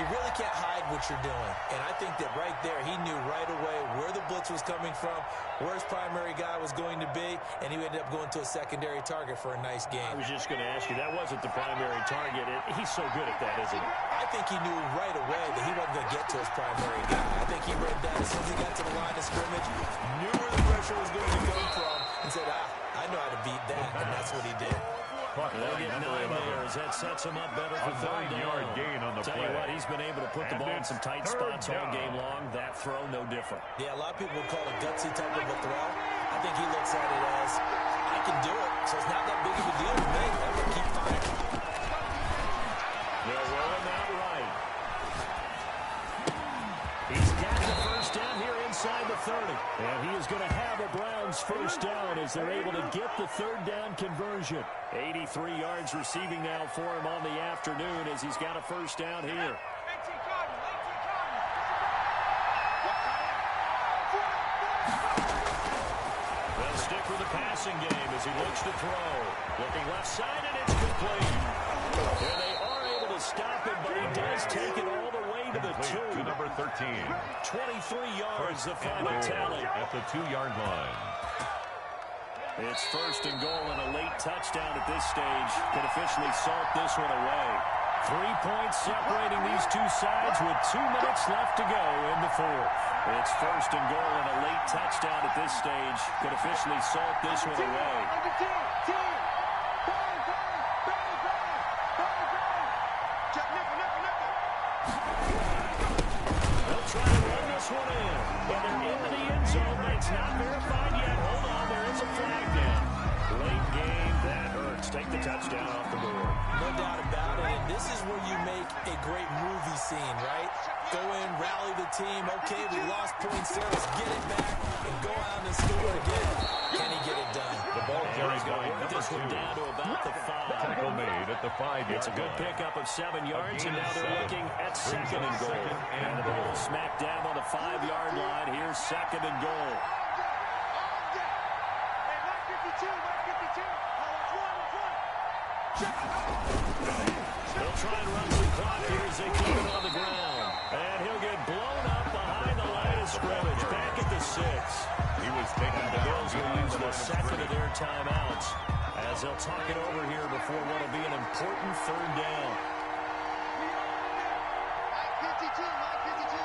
you really can't hide what you're doing. And I think that right there, he knew right away where the blitz was coming from, where his primary guy was going to be, and he ended up going to a secondary target for a nice game. I was just going to ask you, that wasn't the primary target. He's so good at that, isn't he? I think he knew right away that he wasn't going to get to his primary guy. I think he read that as soon as he got to the line of scrimmage, knew where the pressure was going to come from, and said, I know how to beat that, and that's what he did. They'll get 9 there as that sets him up better for A third 9-yard down. gain on the Tell play. you what, he's been able to put the And ball in it's some tight third spots all down. game long. That throw, no different. Yeah, a lot of people would call it a gutsy type of a throw. I think he looks at it as, I can do it, so it's not that big of a deal to me. I'm going to keep firing. They'll roll him out right. He's got the first down here inside the 30. And he is going to have a Browns first down as they're able to get the third down conversion. 83 yards receiving now for him on the afternoon as he's got a first down here. They'll stick with the passing game as he looks to throw. Looking left side, and it's complete. And they are able to stop him, but he does take it all the way to the 2. To number 13. 23 yards, the And final goal tally. at the 2-yard line. It's first and goal, and a late touchdown at this stage could officially salt this one away. 3 points separating these two sides with 2 minutes left to go in the fourth. It's first and goal, and a late touchdown at this stage could officially salt this one away. They'll try to run this one in. And they're into the end zone, but it's not verified yet. Hold on, there is a flag down. Late game, that hurts. Take the touchdown off the board. No doubt about it, and this is where you make a great movie scene, right? Go in, rally the team. Okay, we lost points there. Let's get it back and go out and score again. Can he get it done? The ball carried by Work number this one 2. down to about the 5. Tackle made at the 5-yard It's a good line. pickup of 7 yards, and now they're looking at Brings second up and goal. second and And the ball goal. smack down on the 5-yard line. Here's second and goal. They'll try and run some clock here as they keep it on the ground. And he'll get blown up behind the line of scrimmage. Back at the 6. He was taken The down. Bills will behind use the the line of second of scrimmage. their timeouts as they'll talk it over here before what will be an important third down. Mike 52, Mike 52.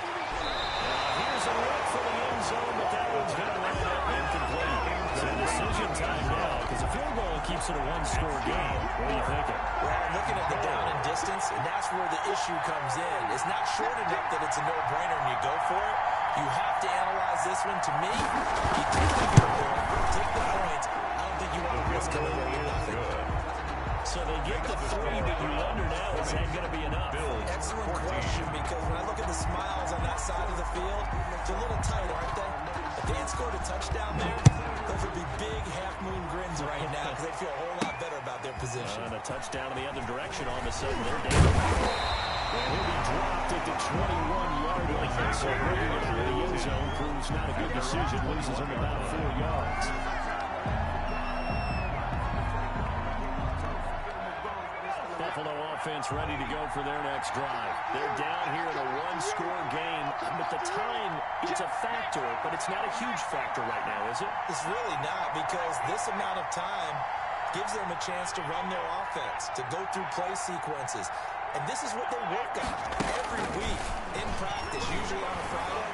Here's a look for the end zone, but that one's going to land up incomplete. So decision time now, because a field goal keeps it a one-score game. What are you thinking? Well, I'm looking at the down and distance, and that's where the issue comes in. It's not short enough that it's a no-brainer and you go for it. You have to analyze this one. To me, you take the field goal, take the points. I don't think you want to risk coming away with nothing. So they get the 3, but you wonder now, is that going to be enough? Excellent question, because when I look at the smiles on that side of the field, they're a little tight, aren't they? If they had scored a touchdown there, those would be big half-moon grins right now because they feel a whole lot better about their position. And a touchdown in the other direction, all of a sudden they're down. And he'll be dropped at the 21-yard line. So bringing it into the end zone proves not a good decision. Loses him about 4 yards. Buffalo offense ready to go for their next drive. They're down here in a one-score game. But the time, it's a factor, but it's not a huge factor right now, is it? It's really not, because this amount of time gives them a chance to run their offense, to go through play sequences. And this is what they work on every week in practice, usually on a Friday.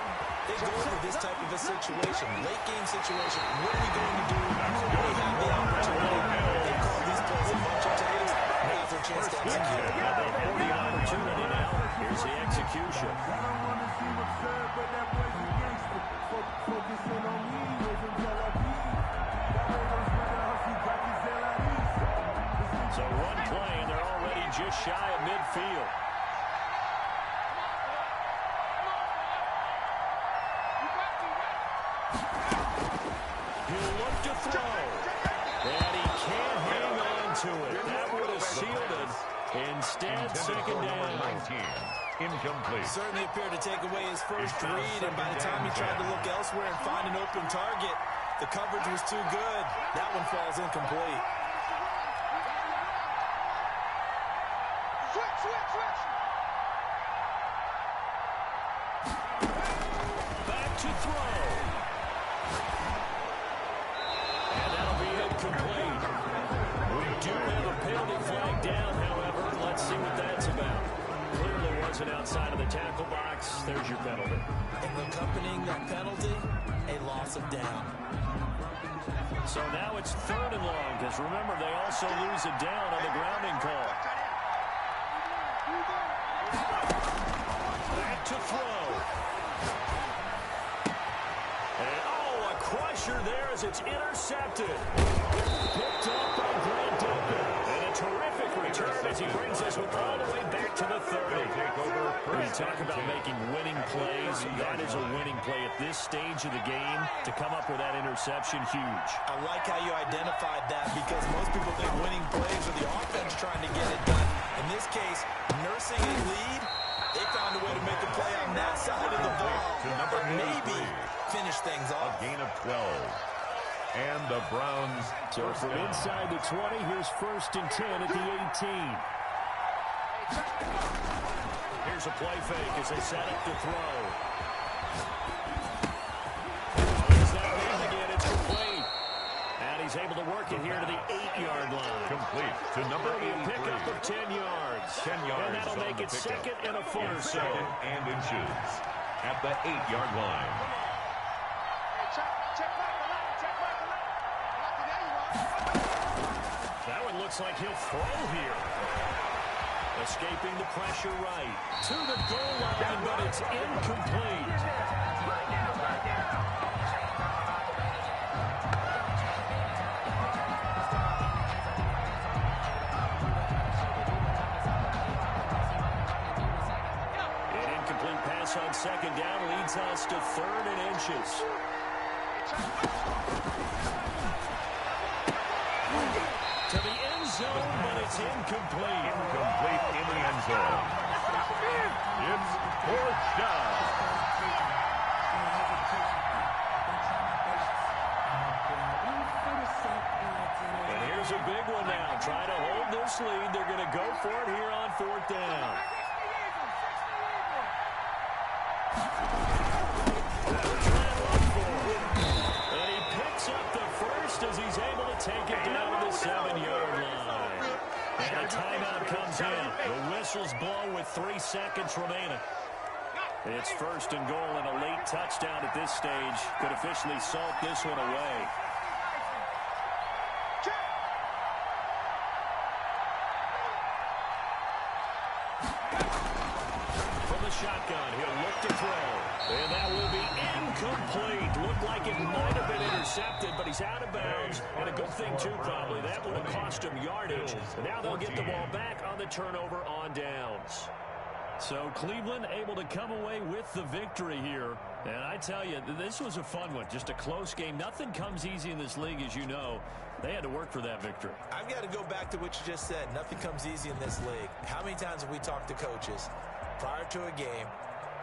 They go over this type of a situation, late game situation. What are we going to do? We have the opportunity. They call these plays a bunch of times. Now's their chance to execute. They have the opportunity now. Here's the execution. I don't want to seem absurd, but that boy's a gangster. Focusing on me, way from Tel Aviv. Barbados with the hustle, practice LIDs. So one play, and they're already just shy of midfield. He'll look to throw. And he can't hang on to it. That would have sealed it. Instead, second down. 19. Incomplete. Certainly appeared to take away his first read, and by the time he tried to look elsewhere and find an open target, the coverage was too good. That one falls incomplete. Switch. Back to throw. And that'll be incomplete. We do have a penalty flag down, however. Let's see what that's about. Clearly wasn't outside of the tackle box. There's your penalty. And accompanying that penalty, a loss of down. So now it's 3rd and long, because remember, they also lose it down on the grounding call. Back to throw. And, a crusher there as it's intercepted. Picked up by Grant Delpit. And a terrific return as he brings us all the way back to the 30. When you talk about making winning plays, that is a winning play at this stage of the game. To come up with that interception, huge. I like how you identified that, because most people think winning plays are the offense trying to get it done. In this case, nursing a lead, they found a way to make a play on that side of the ball. To Maybe finish things a off. gain of 12. And the Browns. So from inside the 20, here's 1st and 10 at the 18. Here's a play fake as they set up to throw. Is that man again? It's complete. And he's able to work it here to the 8-yard line. Complete to number 83. Pickup of 10 yards. 10 yards. And that'll make it 2nd and a foot or so. 2nd and inches at the 8-yard line. Check back the line. There you are. That one looks like he'll throw here. Escaping the pressure right. To the goal line, but it's incomplete. An incomplete pass on 2nd down leads us to 3rd and inches. To the end zone, but it's incomplete. Incomplete in the end zone. It's 4th down. And here's a big one now. Trying to hold this lead. They're going to go for it here on 4th down. And he picks up the first as he's able to take it down to the 7-yard line. And a timeout comes in. The whistles blow with 3 seconds remaining. It's 1st and goal, and a late touchdown at this stage could officially salt this one away. From the shotgun, he'll look to throw. And that will be incomplete. Looked like it might have been intercepted, but he's out of bounds. And a good thing, too, probably. That would have cost him yardage. Now they'll get the ball back on the turnover on downs. So Cleveland able to come away with the victory here. And I tell you, this was a fun one. Just a close game. Nothing comes easy in this league, as you know. They had to work for that victory. I've got to go back to what you just said. Nothing comes easy in this league. How many times have we talked to coaches prior to a game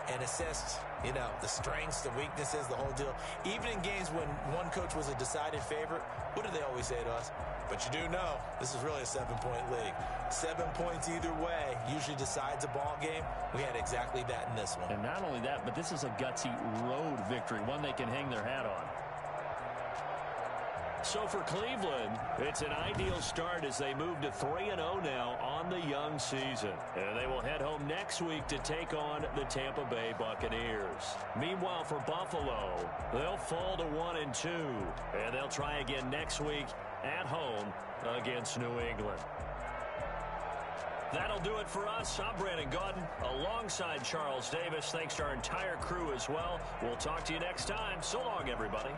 and assessed, the strengths, the weaknesses, the whole deal? Even in games when one coach was a decided favorite, what do they always say to us? But you do know, this is really a 7-point league. 7 points either way usually decides a ball game. We had exactly that in this one. And not only that, but this is a gutsy road victory, one they can hang their hat on. So for Cleveland, it's an ideal start as they move to 3-0 now on the young season. And they will head home next week to take on the Tampa Bay Buccaneers. Meanwhile, for Buffalo, they'll fall to 1-2. And they'll try again next week at home against New England. That'll do it for us. I'm Brandon Gaudin alongside Charles Davis. Thanks to our entire crew as well. We'll talk to you next time. So long, everybody.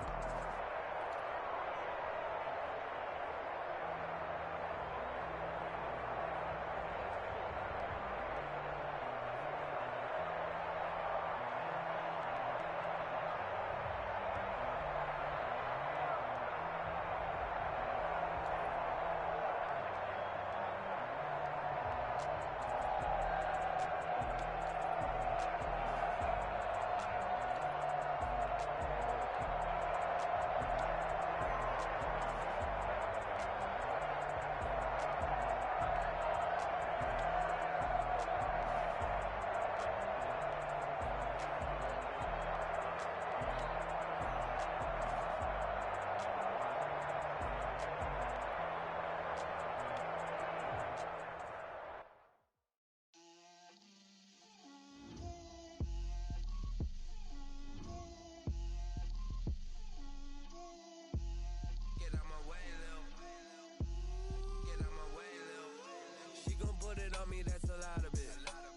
That's a lot of it.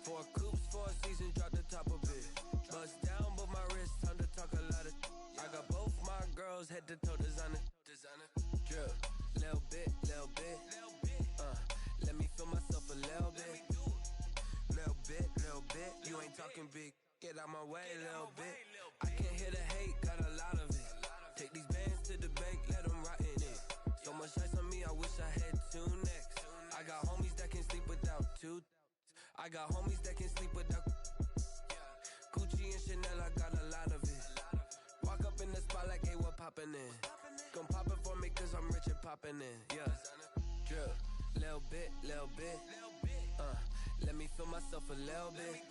4 coops, 4 seasons, drop the top of it. Bust down, but my wrist, time to talk a lot of. I got both my girls head to toe designer. Drip, little bit. Let me feel myself a little bit. Little bit. You ain't talking big. Get out my way, little bit. I can't hear the hate, got a lot of it. Take these bands to the bank, let them rot in it. So much ice on me, I wish I had 2 necks. I got homies that can sleep without 2. I got homies that can sleep without Gucci and Chanel, I got a lot of it. Walk up in the spot like, hey, what poppin' in? Gon' pop it for me cause I'm rich and poppin' in. Yeah. Drip, little bit. Let me feel myself a little bit.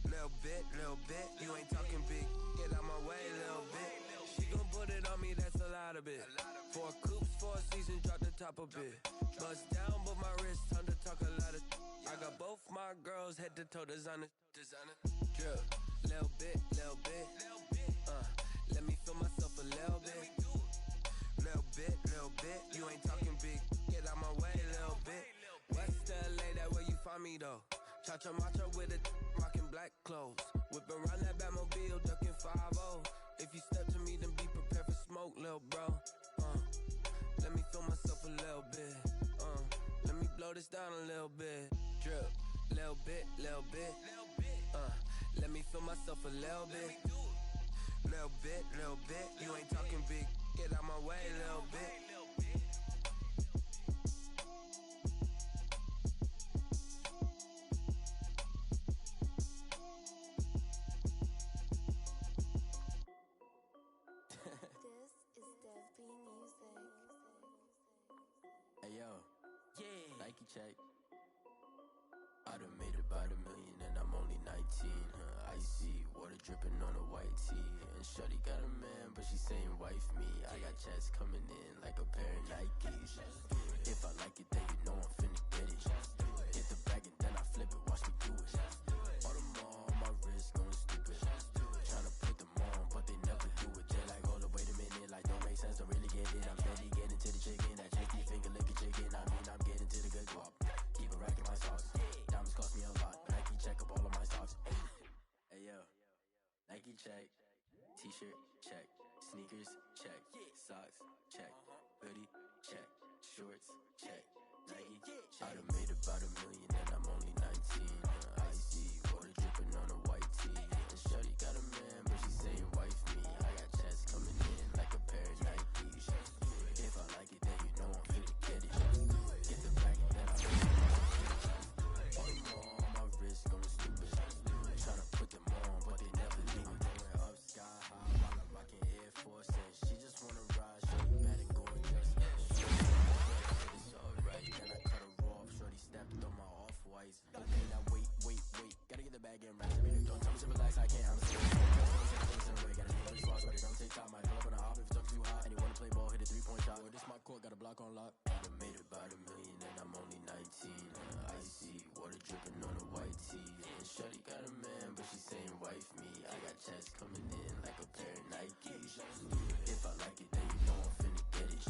Little bit. You ain't talking big. Get out my way, little bit. She gon' put it on me, that's a lot of it. 4 coops, 4 seasons, drop the top of it. Bust down, but my wrist, time to talk a lot of. I got both my girls head to toe designer. Drip, little bit. Let me feel myself a little bit. Little bit. You ain't talking big. Get out my way, little bit. West LA, that where you find me though. Cha-cha macha with it, rockin' black clothes. Whippin' around that Batmobile, duckin' 5-0. If you step to me, then be prepared for smoke, lil' bro. Let me feel myself a little bit. Let me blow this down a little bit. Drip, little bit. Let me feel myself a little bit. Little bit. You ain't talking big. Get out my way, little bit. Hey yo, Nike check. I done made about $1 million and I'm only 19. Icy water dripping on a white tee. And shorty got a man, but she saying wife me. I got checks coming in like a pair of Nikes. If I like it, then you know I'm finna get it. Hit the bag and then I flip it, watch me do it. All them on my wrist going stupid. Tryna put them on, but they never do it. They like, hold up, wait a minute, like don't make sense, don't really get it. I'm steady getting to the chicken, that chicky finger licking chicken. I mean, I'm getting to the good guap. Keep a rack in my socks. Diamonds cost me a lot. Nike check up all of my stocks. Hey yo, Nike check. T-shirt check. Sneakers check. Socks check. Hoodie check. Shorts check. Nike. I done made about $1 million and I'm only 19. Icy twice. Don't mean that wait. Gotta get the bag and rest. Don't tell me to relax, I can't. I'm serious. Gotta take this boss, ready, don't take time. I pull up on the hop if it's up too hot. And you wanna play ball, hit a 3-point shot. Or this my court, got a block on lock. I done made about $1 million and I'm only 19. Icy, water dripping on a white tee. And shorty got a man, but she saying wife me. I got checks coming in like a pair of Nikes. If I like it, then you know I'm finna get it.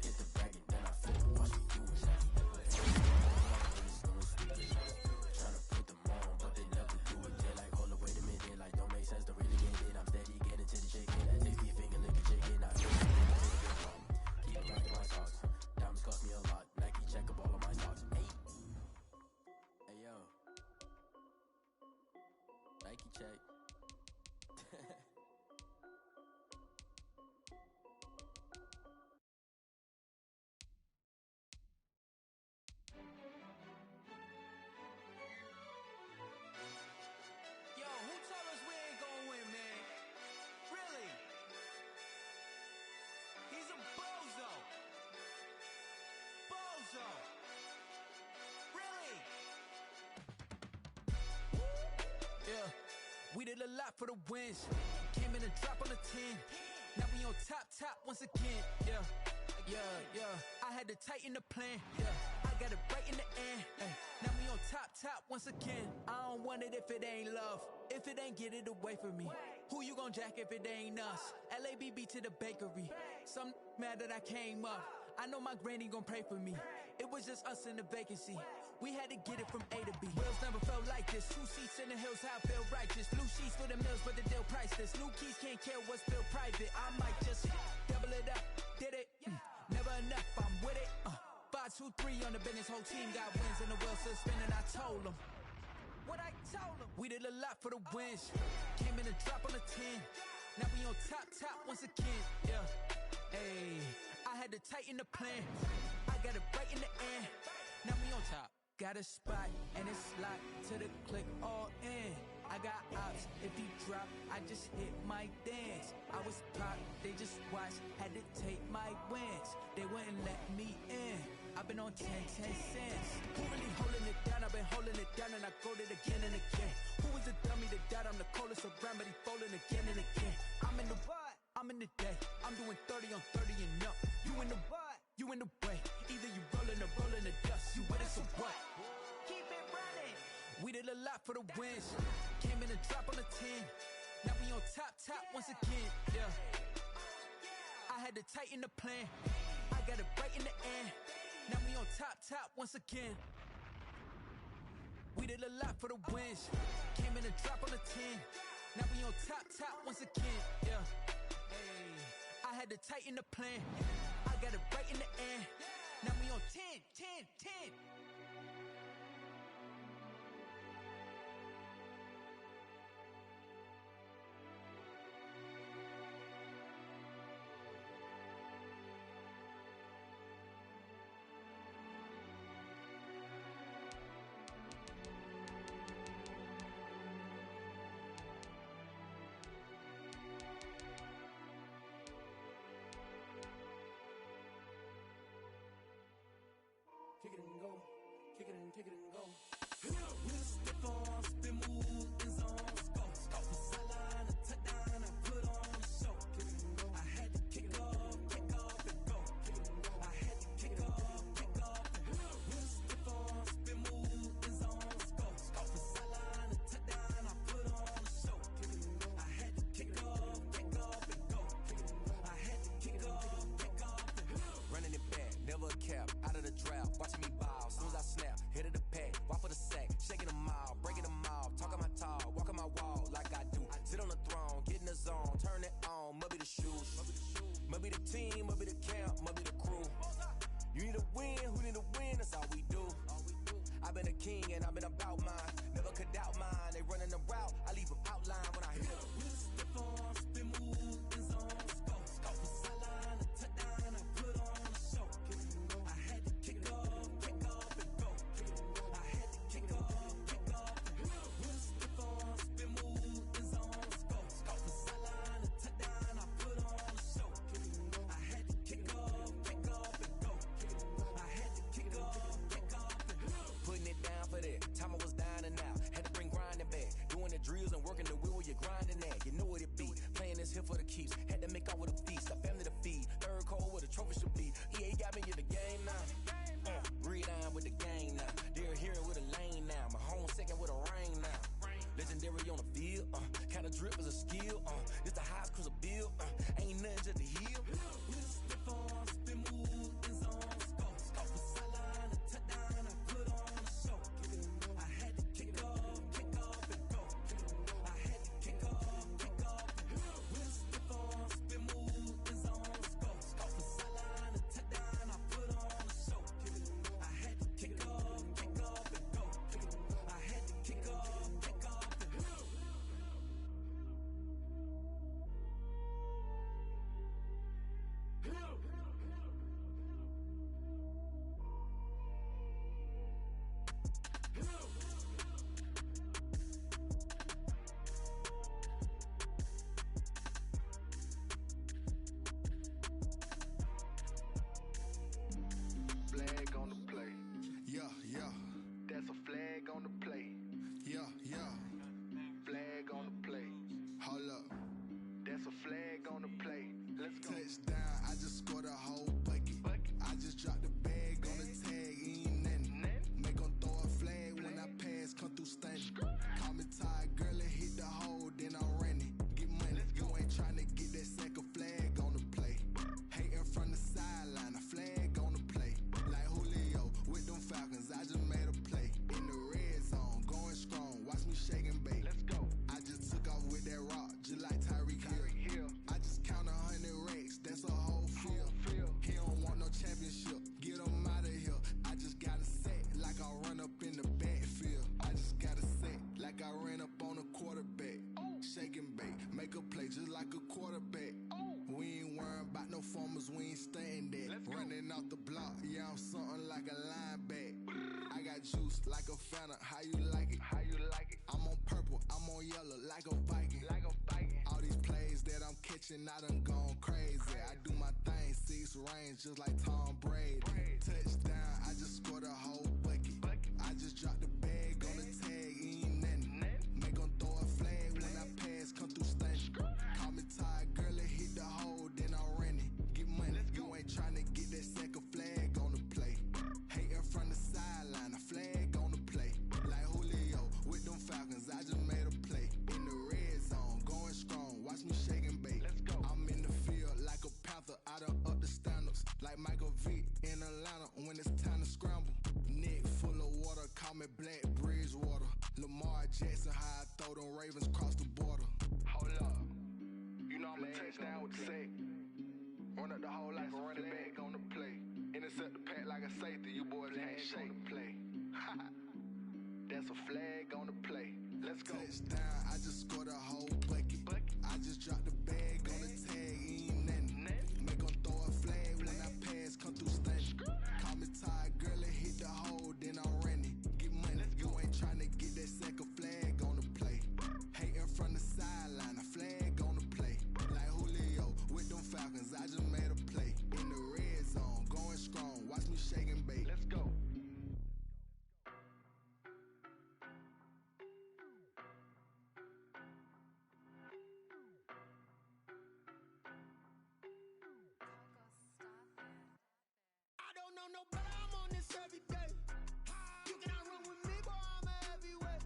Hit the bag and then I finna watch me do it. Tryna put them on, but they never do it. They like, hold up, wait a minute. Like, don't make sense, don't really get it. I'm steady getting to the chicken. That takes me finger licking chicken. I feel like keep rocking my socks. Diamonds cost me a lot. Nike check up all of my stocks. Hey yo. Nike check. Yo, who told us we ain't gonna win, man? Really? He's a bozo. Bozo. Really? Yeah, we did a lot for the wins. Came in and drop on the 10. Now we on top once again. Yeah. I had to tighten the plan. Yeah, I got it right in the end. Ay. Now we on top once again. I don't want it if it ain't love. If it ain't, get it away from me. Who you gon' jack if it ain't us? LABB to the bakery. Some mad that I came up. I know my granny gon' pray for me. It was just us in the vacancy. We had to get it from A to B. Wheels never felt like this. 2 seats in the hills, how I feel righteous. Blue sheets for the mills, but the deal priceless. New keys can't care what's still private. I might just double it up. Did it? Never enough, I'm with it. 5, 2, 3 on the business. Whole team got wins and the wheels still spinning. I told them what I told them. We did a lot for the wins. Came in and drop on the 10. Now we on top once again. Yeah. Hey, I had to tighten the plan. I got it right in the end. Now we on top. Got a spot and it's locked to the click all in. I got ops, if he drop, I just hit my dance. I was popped, they just watched, had to take my wins. They wouldn't let me in. I've been on 10 cents. Who really holding it down? I've been holding it down and I go it again and again. Who is the dummy that died? I'm the coldest around, but he folding again and again. I'm in the what? I'm in the day. I'm doing 30 on 30 and up. You in the what? You in the way. Either you rolling or rolling the dust. You with us or what? Keep it running. We did a lot for the wins. Came in and drop on the 10. Now we on top once again. Yeah. I had to tighten the plan. I got it right in the end. Now we on top once again. We did a lot for the wins. Came in and drop on the 10. Now we on top once again. Yeah. Hey, I had to tighten the plan. I got it right in the end. Now we on 10. Kick it and go. Kick it and go. With a stiff arm, spin move, in zones, go. From sideline to touchdown, I put on a show. Kick it and go. I had to kick off and go. Kick it and go. I had to kick off and go. With a stiff arm, spin move, in zones, go. From sideline to touchdown, I put on a show. Kick it and go. I had to kick off and go. Kick it and go. I had to kick off and go. Running it back, never a cap, out of the draft, watching me ball. Soon as I snap, hit of the pack, down for that. Time I was dying and out. Had to bring grinding back. Doing the drills and working the wheel where you're grinding at. You know what it be. Playing this here for the keeps. Had to make out with a feast. A family to feed. Third cold where the trophy should be. EA got me in the game now. Breed on with the game now. They're hearing with a lane now. My home second with a rain now. Legendary on the field. Kinda drip is a skill. This the highest cruiser bill. Ain't nothing just to heal. Slip on, spin move, in zone, scope. Scope the sideline, a touchdown, I put on a show. I had to kick off and go. I had to kick off and go. Slip on, spin move, in zone, scope. Scope the sideline, a touchdown, I put on a show. I had to kick off and go. I had to kick off and go. Flag on the play. Yeah, yeah. That's a flag on the play. Yeah, yeah. Flag on the play. Hold up. That's a flag on the play. Let's go. Touchdown, I just scored a whole bucket. I just dropped the bag on the tag, ain't nothing. Make 'em throw a flag when I pass, come through stunning. Call me tired, girl, and hit the hole, then I'm running. Get money, you ain't tryna get that second flag on the play. Hating from the sideline, a flag on the play. Like Julio with them Falcons, I just made a play. In the red zone, going strong, watch me shake and bake. Let's go. I just took off with that rock, just like Tyreek Hill. I just count 100 racks, that's a whole field. He don't want no championship, get him out of here. I just got a set, like I run up in the backfield. I just got a set, like I ran up on a quarterback. Shake and bake, make a play just like a quarterback. We ain't worrying about no formers, we ain't staying there. Running off the block, yeah, I'm something like a lineback. I got juice like a Fanta, how you like it? How you like it? I'm on purple, I'm on yellow, like a Viking. Like a Viking. All these plays that I'm catching, I done gone crazy. I do my thing, 6 range, just like Tom Brady. Touchdown, I just scored a whole bucket. I just dropped the bag on the tag, ain't nothing. Make 'em throw a flag when I pass, come through stunning. Call me tired, girl, and hit the hole, then I'm running. Get money, you ain't tryna get that second flag on the play. Hating from the sideline, a flag on the play. Like Julio with them Falcons, I just made a play. In the red zone, going strong, watch me shake and bake. Let's go. I'm in the field like a Panther, I done up the standards. Like Michael Vick in Atlanta when it's time to scramble. Neck full of water, call me Black Bridgewater. Lamar Jackson, how I throw them Ravens cross the border. Hold up. You know I'm a touchdown with the sack. Run up the hole like a running back on the play. Intercept the pack like a safety, you boys ain't shake the play. That's a flag on the play. Let's go. Touchdown, I just scored a whole bucket. I just dropped the bag on the tag, ain't nothing. Make 'em throw a flag when I pass, come through stunning. Call me tired, girl, and hit the hole, then I'm running. Get money, you ain't tryna get that second flag on the play. Hating from the sideline, a flag on the play. Like Julio with them Falcons, I just made a play. In the red zone, going strong, watch me shake and bake. Let's go. I don't know no better, I'm on this every day. You cannot run with me, boy, I'm a heavyweight.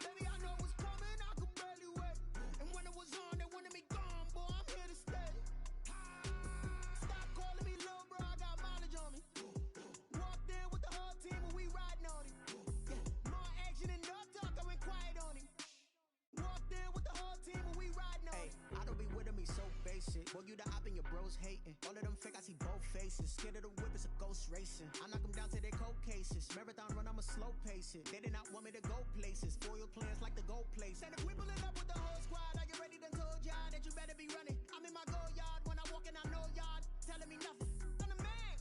Baby, I know what's coming, I could barely wait. And when it was on, they wanted me gone, boy, I'm here to stay. Stop calling me little bro, I got mileage on me. Walked in with the whole team and we riding on it. More action and no talk, I went quiet on him. Walked in with the whole team and we riding on it. I don't be with him, he's so basic. Boy, you the op and your bros hating. All of them fake, I see both faces. Scared of the whip, it's a ghost racing. I knock them down to their cold cases. Marathon run, I'ma slow pace it. They did not want me to go places. Foil plans like the gold place. And if we pulling up with the whole squad, are you ready? Done told y'all that you better be running. I'm in my go yard. When I walk in, I know y'all telling me nothing. I'm the man.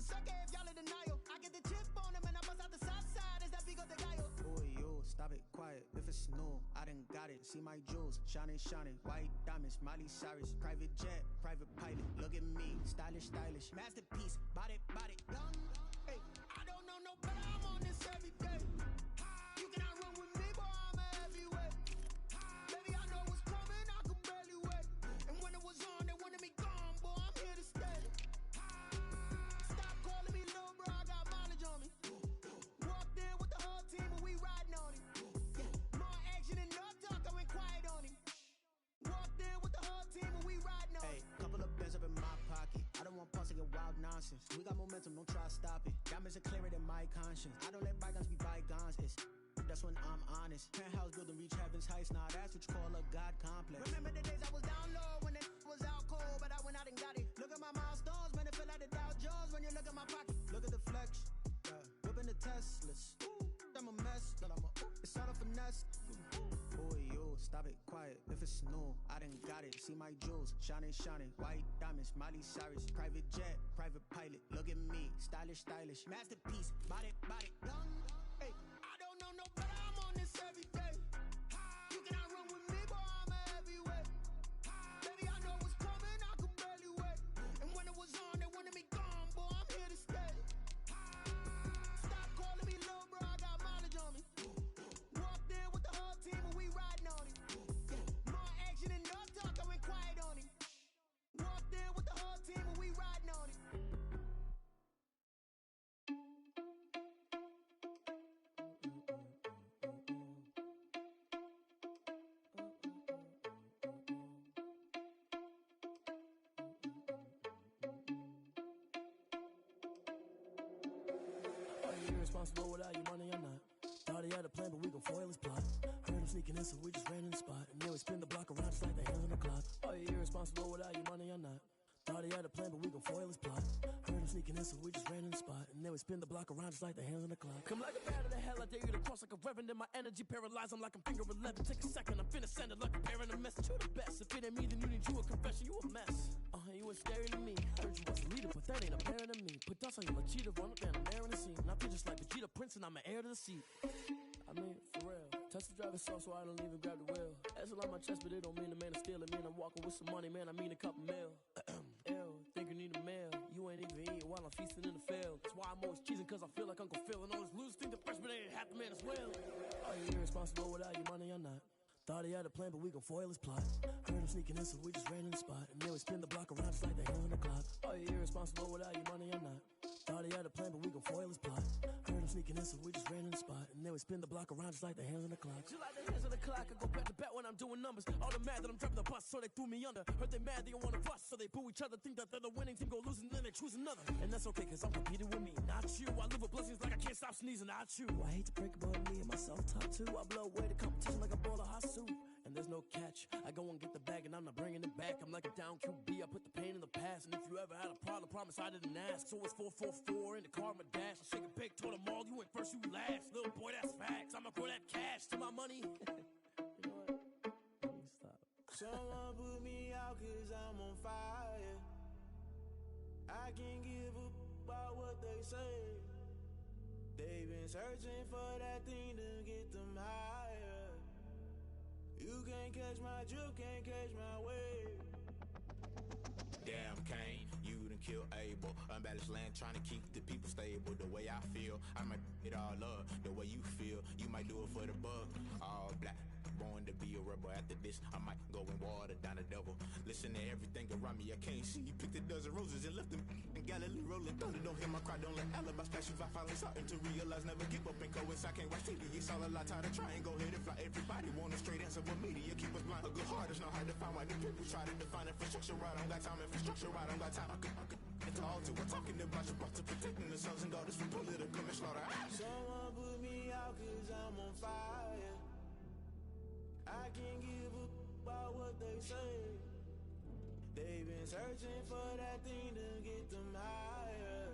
Suck it if y'all in denial. I get the chip on them and I bust out the south side. Is that big of the guy? Boy, yo, stop it, quiet. If it's new, I done got it. See my jewels, shining, shining. White diamonds, Miley Cyrus. Private jet, private pilot. Look at me, stylish, stylish. Masterpiece, body, body. Hey, I don't know no better, I'm on this Diamonds are clearer than my conscience. I don't let bygones be bygones. That's when I'm honest. Penthouse building, reach heaven's heights. Now that's what you call a God complex. Remember the days I was down low when it was out cold, but I went out and got it. Look at my milestones, man, it feel like the Dow Jones when you look at my pocket. Look at the flex, whipping the Teslas. I'm a mess, but it's all a finesse. Boy, you stop it, quiet. If it's new, I done got it. See my jewels, shining, shining. White diamonds, Miley Cyrus. Private jet, private pilot. Look at me, stylish, stylish. Masterpiece, body, body, young. Hey, I don't know no better. I'm on this every day. You cannot run with me, boy. I'm a heavyweight. Baby, I know what's coming. I could barely wait. And when it was on, they wanted me gone, boy. I'm here to stay. Stop calling me little bro. I got mileage on me. Walked in with the whole team and we riding on it. More action and no talk. I went quiet on it. Walked in with the whole team and we riding on it. Irresponsible without your money or not. Thought he had a plan, but we gon' foil his plot. Heard him sneaking in, so we just ran in the spot. And then we spin the block around just like the hands on the clock. Are you irresponsible without your money or not? Thought he had a plan, but we gon' foil his plot. Heard him sneaking in, so we just ran in the spot. And then we spin the block around just like the hands on the clock. Come like a bat of the hell, I dare you to cross like a reverend. In my energy paralyzed, I'm like I'm finger 11. Take a second, I'm finna send it like a parent a message. You the best, if it ain't me, then you need you a confession. You a mess, you ain't scary to me. Heard you was a leader, but that ain't apparent to me. Put dust on you like cheetah, run up down the air in the scene. And I feel just like Vegeta Prince, and I'm an heir to the seat. I mean, for real. Touch the driver's soft, so I don't even grab the wheel. That's a lot on my chest, but it don't mean the man is stealing. Mean I'm walking with some money, man, I mean a couple mil. Ew, think you need a meal. You ain't even eating while I'm feasting in the field. That's why I'm always cheesing, cause I feel like Uncle Phil. And all this losers think the freshman ain't half the man as well. Are you irresponsible without your money or not? Thought he had a plan, but we gon' foil his plot. Heard him sneaking in, so we just ran in the spot. And then we spin the block around just like the hands on the clock. Are you irresponsible without your money or not? Thought he had a plan, but we gon' foil his plot. Heard him sneaking in, so we just ran in the spot. And then we spin the block around just like the hands on the clock. Just like the hands on the clock, I go back to back when I'm doing numbers. All the mad that I'm dropping the bus, so they threw me under. Heard they mad, they don't wanna bust, so they boo each other. Think that they're the winning team, go losing, then they choose another. And that's okay, cause I'm competing with me, not you. I live with blessings like I can't stop sneezing, not you. I hate to break it, but me and myself top too. I blow away the competition like a bowl of hot soup. And there's no catch. I go and get the bag and I'm not bringing it back. I'm like a down QB, I put the pain in the past. And if you ever had a problem, promise I didn't ask. So it's 444 in the car, my dash. I shake a big, told them all, you went first, you last. Little boy, that's facts. I'ma grow that cash to my money. You know what? Let me stop. Someone put me out cause I'm on fire. I can't give a about what they say. They've been searching for that thing to get them higher. You can't catch my drift, can't catch my wave. Damn, Kane, you done killed Abel. Unbalanced land, trying to keep the people stable. The way I feel, I might it all up. The way you feel, you might do it for the buck. All black, born to be a rebel. After this, I might go and water down the devil. Listen to everything around me, I can't see. Picked a dozen roses and left them in Galilee rolling thunder. Don't hear my cry, don't let alibis pass you. I finally starting to realize, never give up and coincide. Can't watch TV, it's all a lot. Tired of trying, go ahead and fly. Everybody want a straight answer, but media keep us blind. A good heart is not hard to find. Why the people try to define infrastructure right? I don't got time, infrastructure right? I don't got time. I could talk to. We're talking about your to protecting the sons and daughters from political and slaughter. Someone put me out cause I'm on fire. I can't give a about what they say. They've been searching for that thing to get them higher.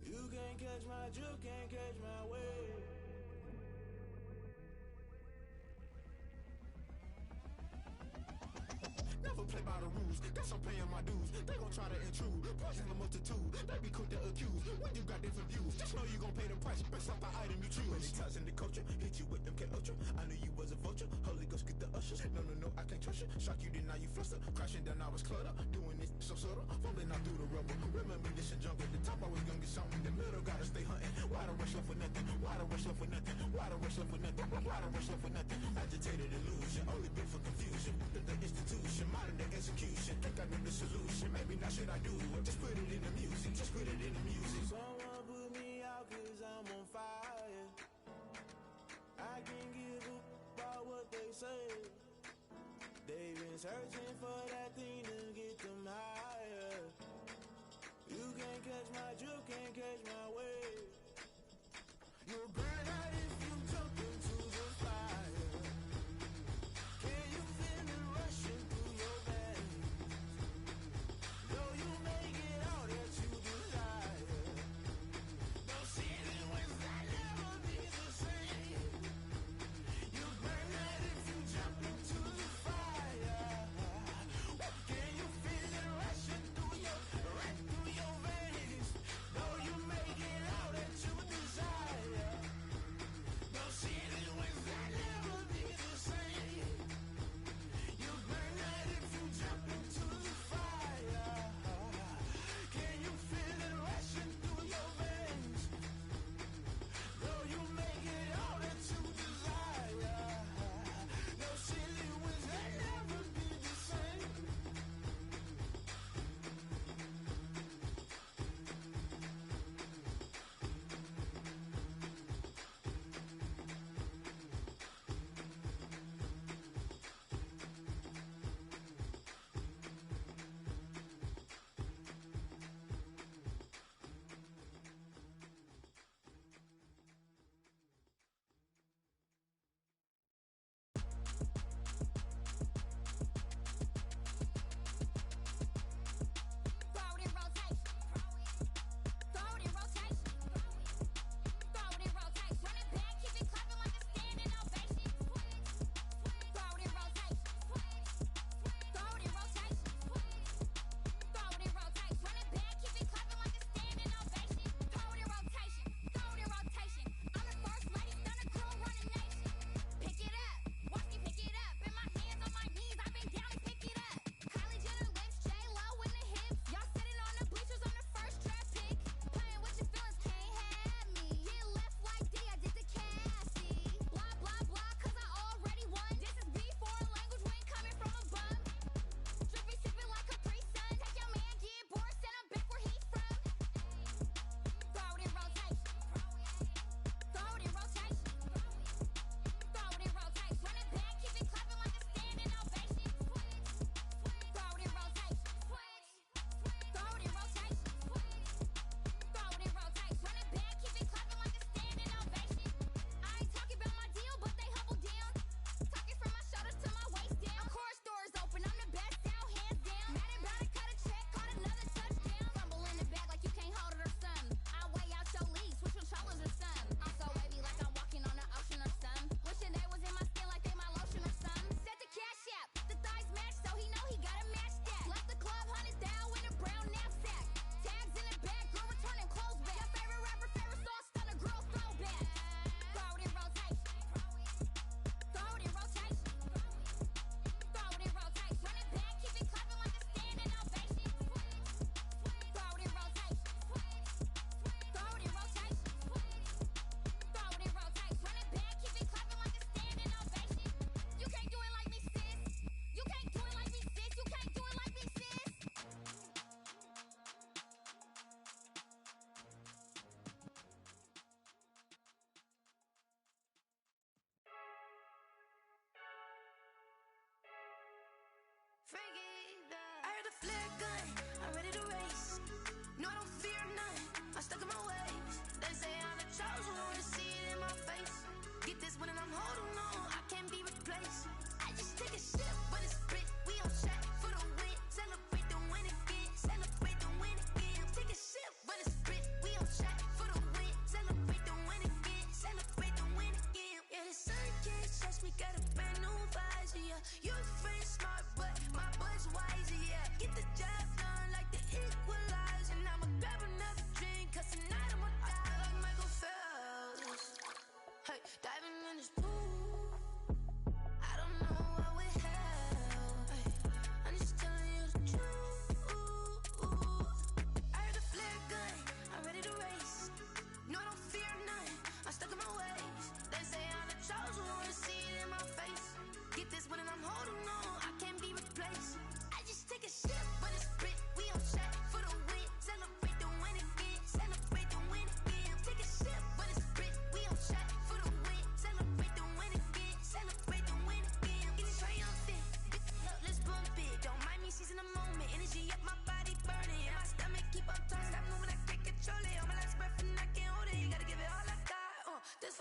You can't catch my drift, can't catch my wave. Never play by the rules, guess I'm paying my dues. They gon' try to intrude, poison the multitude. They be quick to accuse, when you got different views. Just know you gon' pay the price, based off the item you choose. When it ties in the culture, hit you with MK Ultra. I knew you was a vulture, Holy Ghost get the ushers. No, I can't trust you. Shock you, then now you fluster. Crashing down, I was cluttered. Doing this so subtle, fumbling out through the rubble. Remember me, this a jungle. The top, I was gonna get something. In the middle, gotta stay hunting. Why the rush left for nothing? Why the rush left for nothing? Why the rush left for nothing? Why the rush left for nothing? Agitated illusion, only been for confusion. The institution, modern day execution. Think I know the solution. Maybe not should I do it? Just put it in the music. Just put it in the music. Someone put me out cause I'm on fire. I can't give a about what they say. They've been searching for that thing to get them higher. You can't can't catch my drift, can't catch my wave. You'll burn out if you jump into the fire. Can you feel it rushing through your veins? Though you make it all that you desire. Those cities I never be the same. You burn out if you jump into the fire. Can you feel it rushing through your veins? Though you make it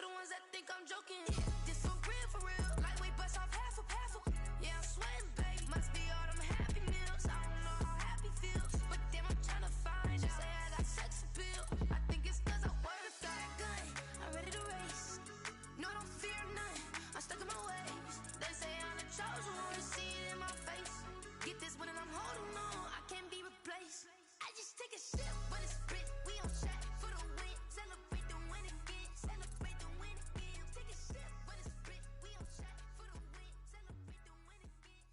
for the ones that think I'm joking. This for real. Lightweight bust off half a. Yeah, I'm sweating, babe. Must be all them happy meals. I don't know how happy feels, but damn, I'm trying to find you. Say I got sex appeal. I think it's cause I work that gun. I'm ready to race. No, I don't fear none. I'm stuck in my ways. They say I'm the chosen one. See it in my face. Get this one and I'm holding on. I can't be replaced. I just take a sip, but it's spit. We on chat for the win. Celebrate the win again. Celebrate the win again. Take a sip, but it's spit. We on chat for the win. Celebrate the win again.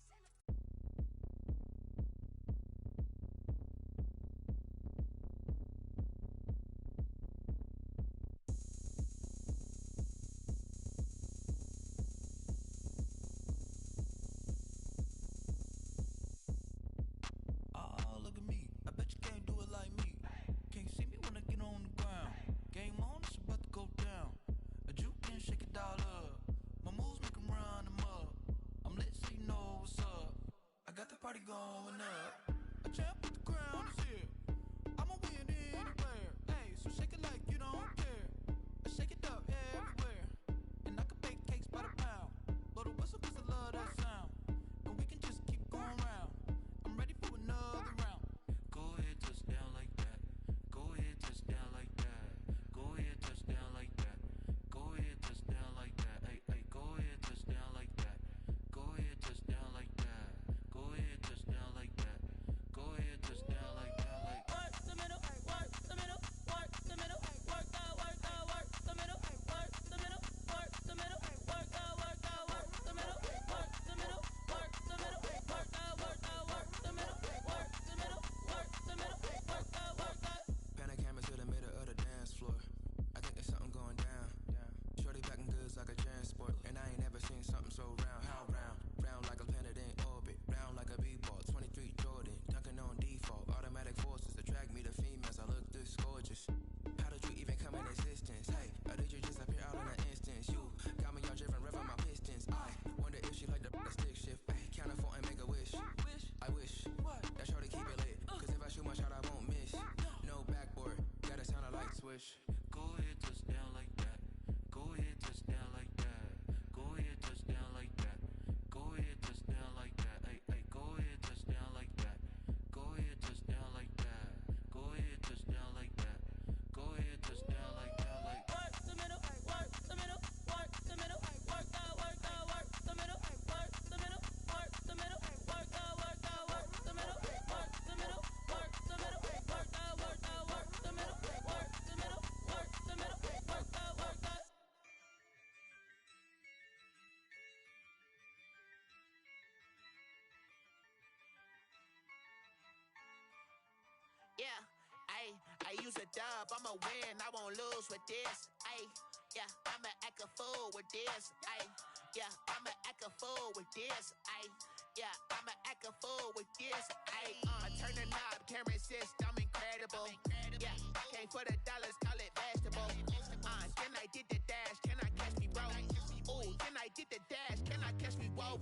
Oh, look at me. I bet you can't do it like me. Can't see me when I get on the ground. Game on, it's about to go down. A juke can shake it all up. My moves make 'em run them up. I'm lit so you know what's up. I got the party going up. A champ with the crown is here. I'ma win anywhere. Hey, so shake it like you don't care. I shake it up everywhere. And I can bake cakes by the pound. Blow the whistle 'cause I love that sound. And we can just keep going round. I'm ready for another round. Go ahead, touch down like that. Go ahead, touch down like that. Go ahead, touch down like that. Go ahead, touch down like that. Hey, hey, go ahead, touch down like that. Go ahead, touch down like that. Go ahead, touch down like that. Go ahead, touch down like that. Like work the middle, work the middle, work the middle, work the middle, work the middle, work the middle, work the middle, work the middle, work the middle, work the middle, work the middle, work the middle, work the. Pan a camera to the middle of the dance floor. I think there's something going down. Shorty packing goods like a transport, and I ain't never seen something so round. How round? Round like a planet in orbit, round like a b-ball. 23 Jordan, dunking on default. Automatic forces attract me to females. I look this gorgeous. How did you even come in existence? Hey, or did you just appear out in an instance? You got me all driven, revving my pistons. I wonder if she like the stick shift. Ay, count a four and make a wish. I wish that shorty keep it lit. 'Cause if I shoot my shot, I won't miss. No backboard, gotta sound a light switch. go ahead, touch down like that. Go ahead, touch down like that. Go ahead, touch down like that. Go ahead, touch down like that. Hey, hey, go ahead, touch down like that. Go ahead, touch down like that. Go ahead, touch down like that. Go ahead, touch down like that. Like Work the middle, work the middle, work the middle, work the middle, work the middle, work the middle, work the middle, work the middle, work the middle, work the middle, work the middle, work the middle, work the middle, work the. Yeah, I use a dub, I'ma win, I won't lose with this. Yeah, I'ma act a fool with this. Yeah, I'ma act a fool with this. Yeah, I'ma act a fool with this. I turn the knob, camera assist, I'm incredible. Yeah, came for the dollars, call it vegetable. Then I did the dash, can I catch me, bro? Ooh, then I did the dash, can I catch me, whoa?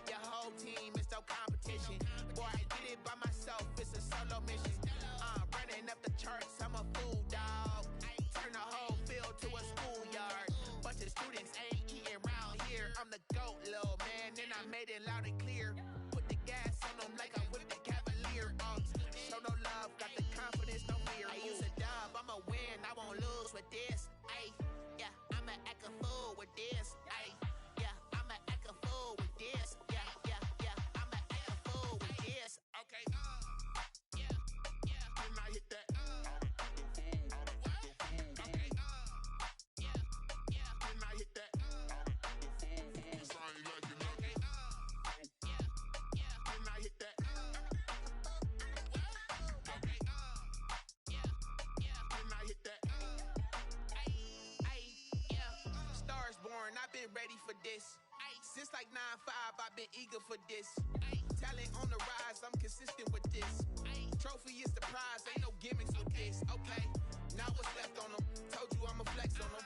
Your whole team is no competition. Boy, I did it by myself, it's a solo mission. Running up the charts, I'm a fool, dog. Turn the whole field to a schoolyard. Bunch of students ain't eating round here. I'm the GOAT, little man, and I made it loud and clear. Put the gas on them like I whipped the Cavalier. Show no love, got the confidence, no fear. I use a dub, I'ma win, I won't lose with this. Yeah, I'ma act a fool with this. Yeah, I'ma act a fool with this. Yeah, I'ma act a fool with this. Okay, then I hit that. Okay, then I hit that. Cause I ain't like it, okay. Then I hit that. Okay, then I hit that. Stars born, I've been ready for this. Since like 9-5, I've been eager for this. Talent on the rise, I'm consistent with this. Trophy is the prize, ain't no gimmicks with this. Okay, now what's left on them? Told you I'ma flex on them.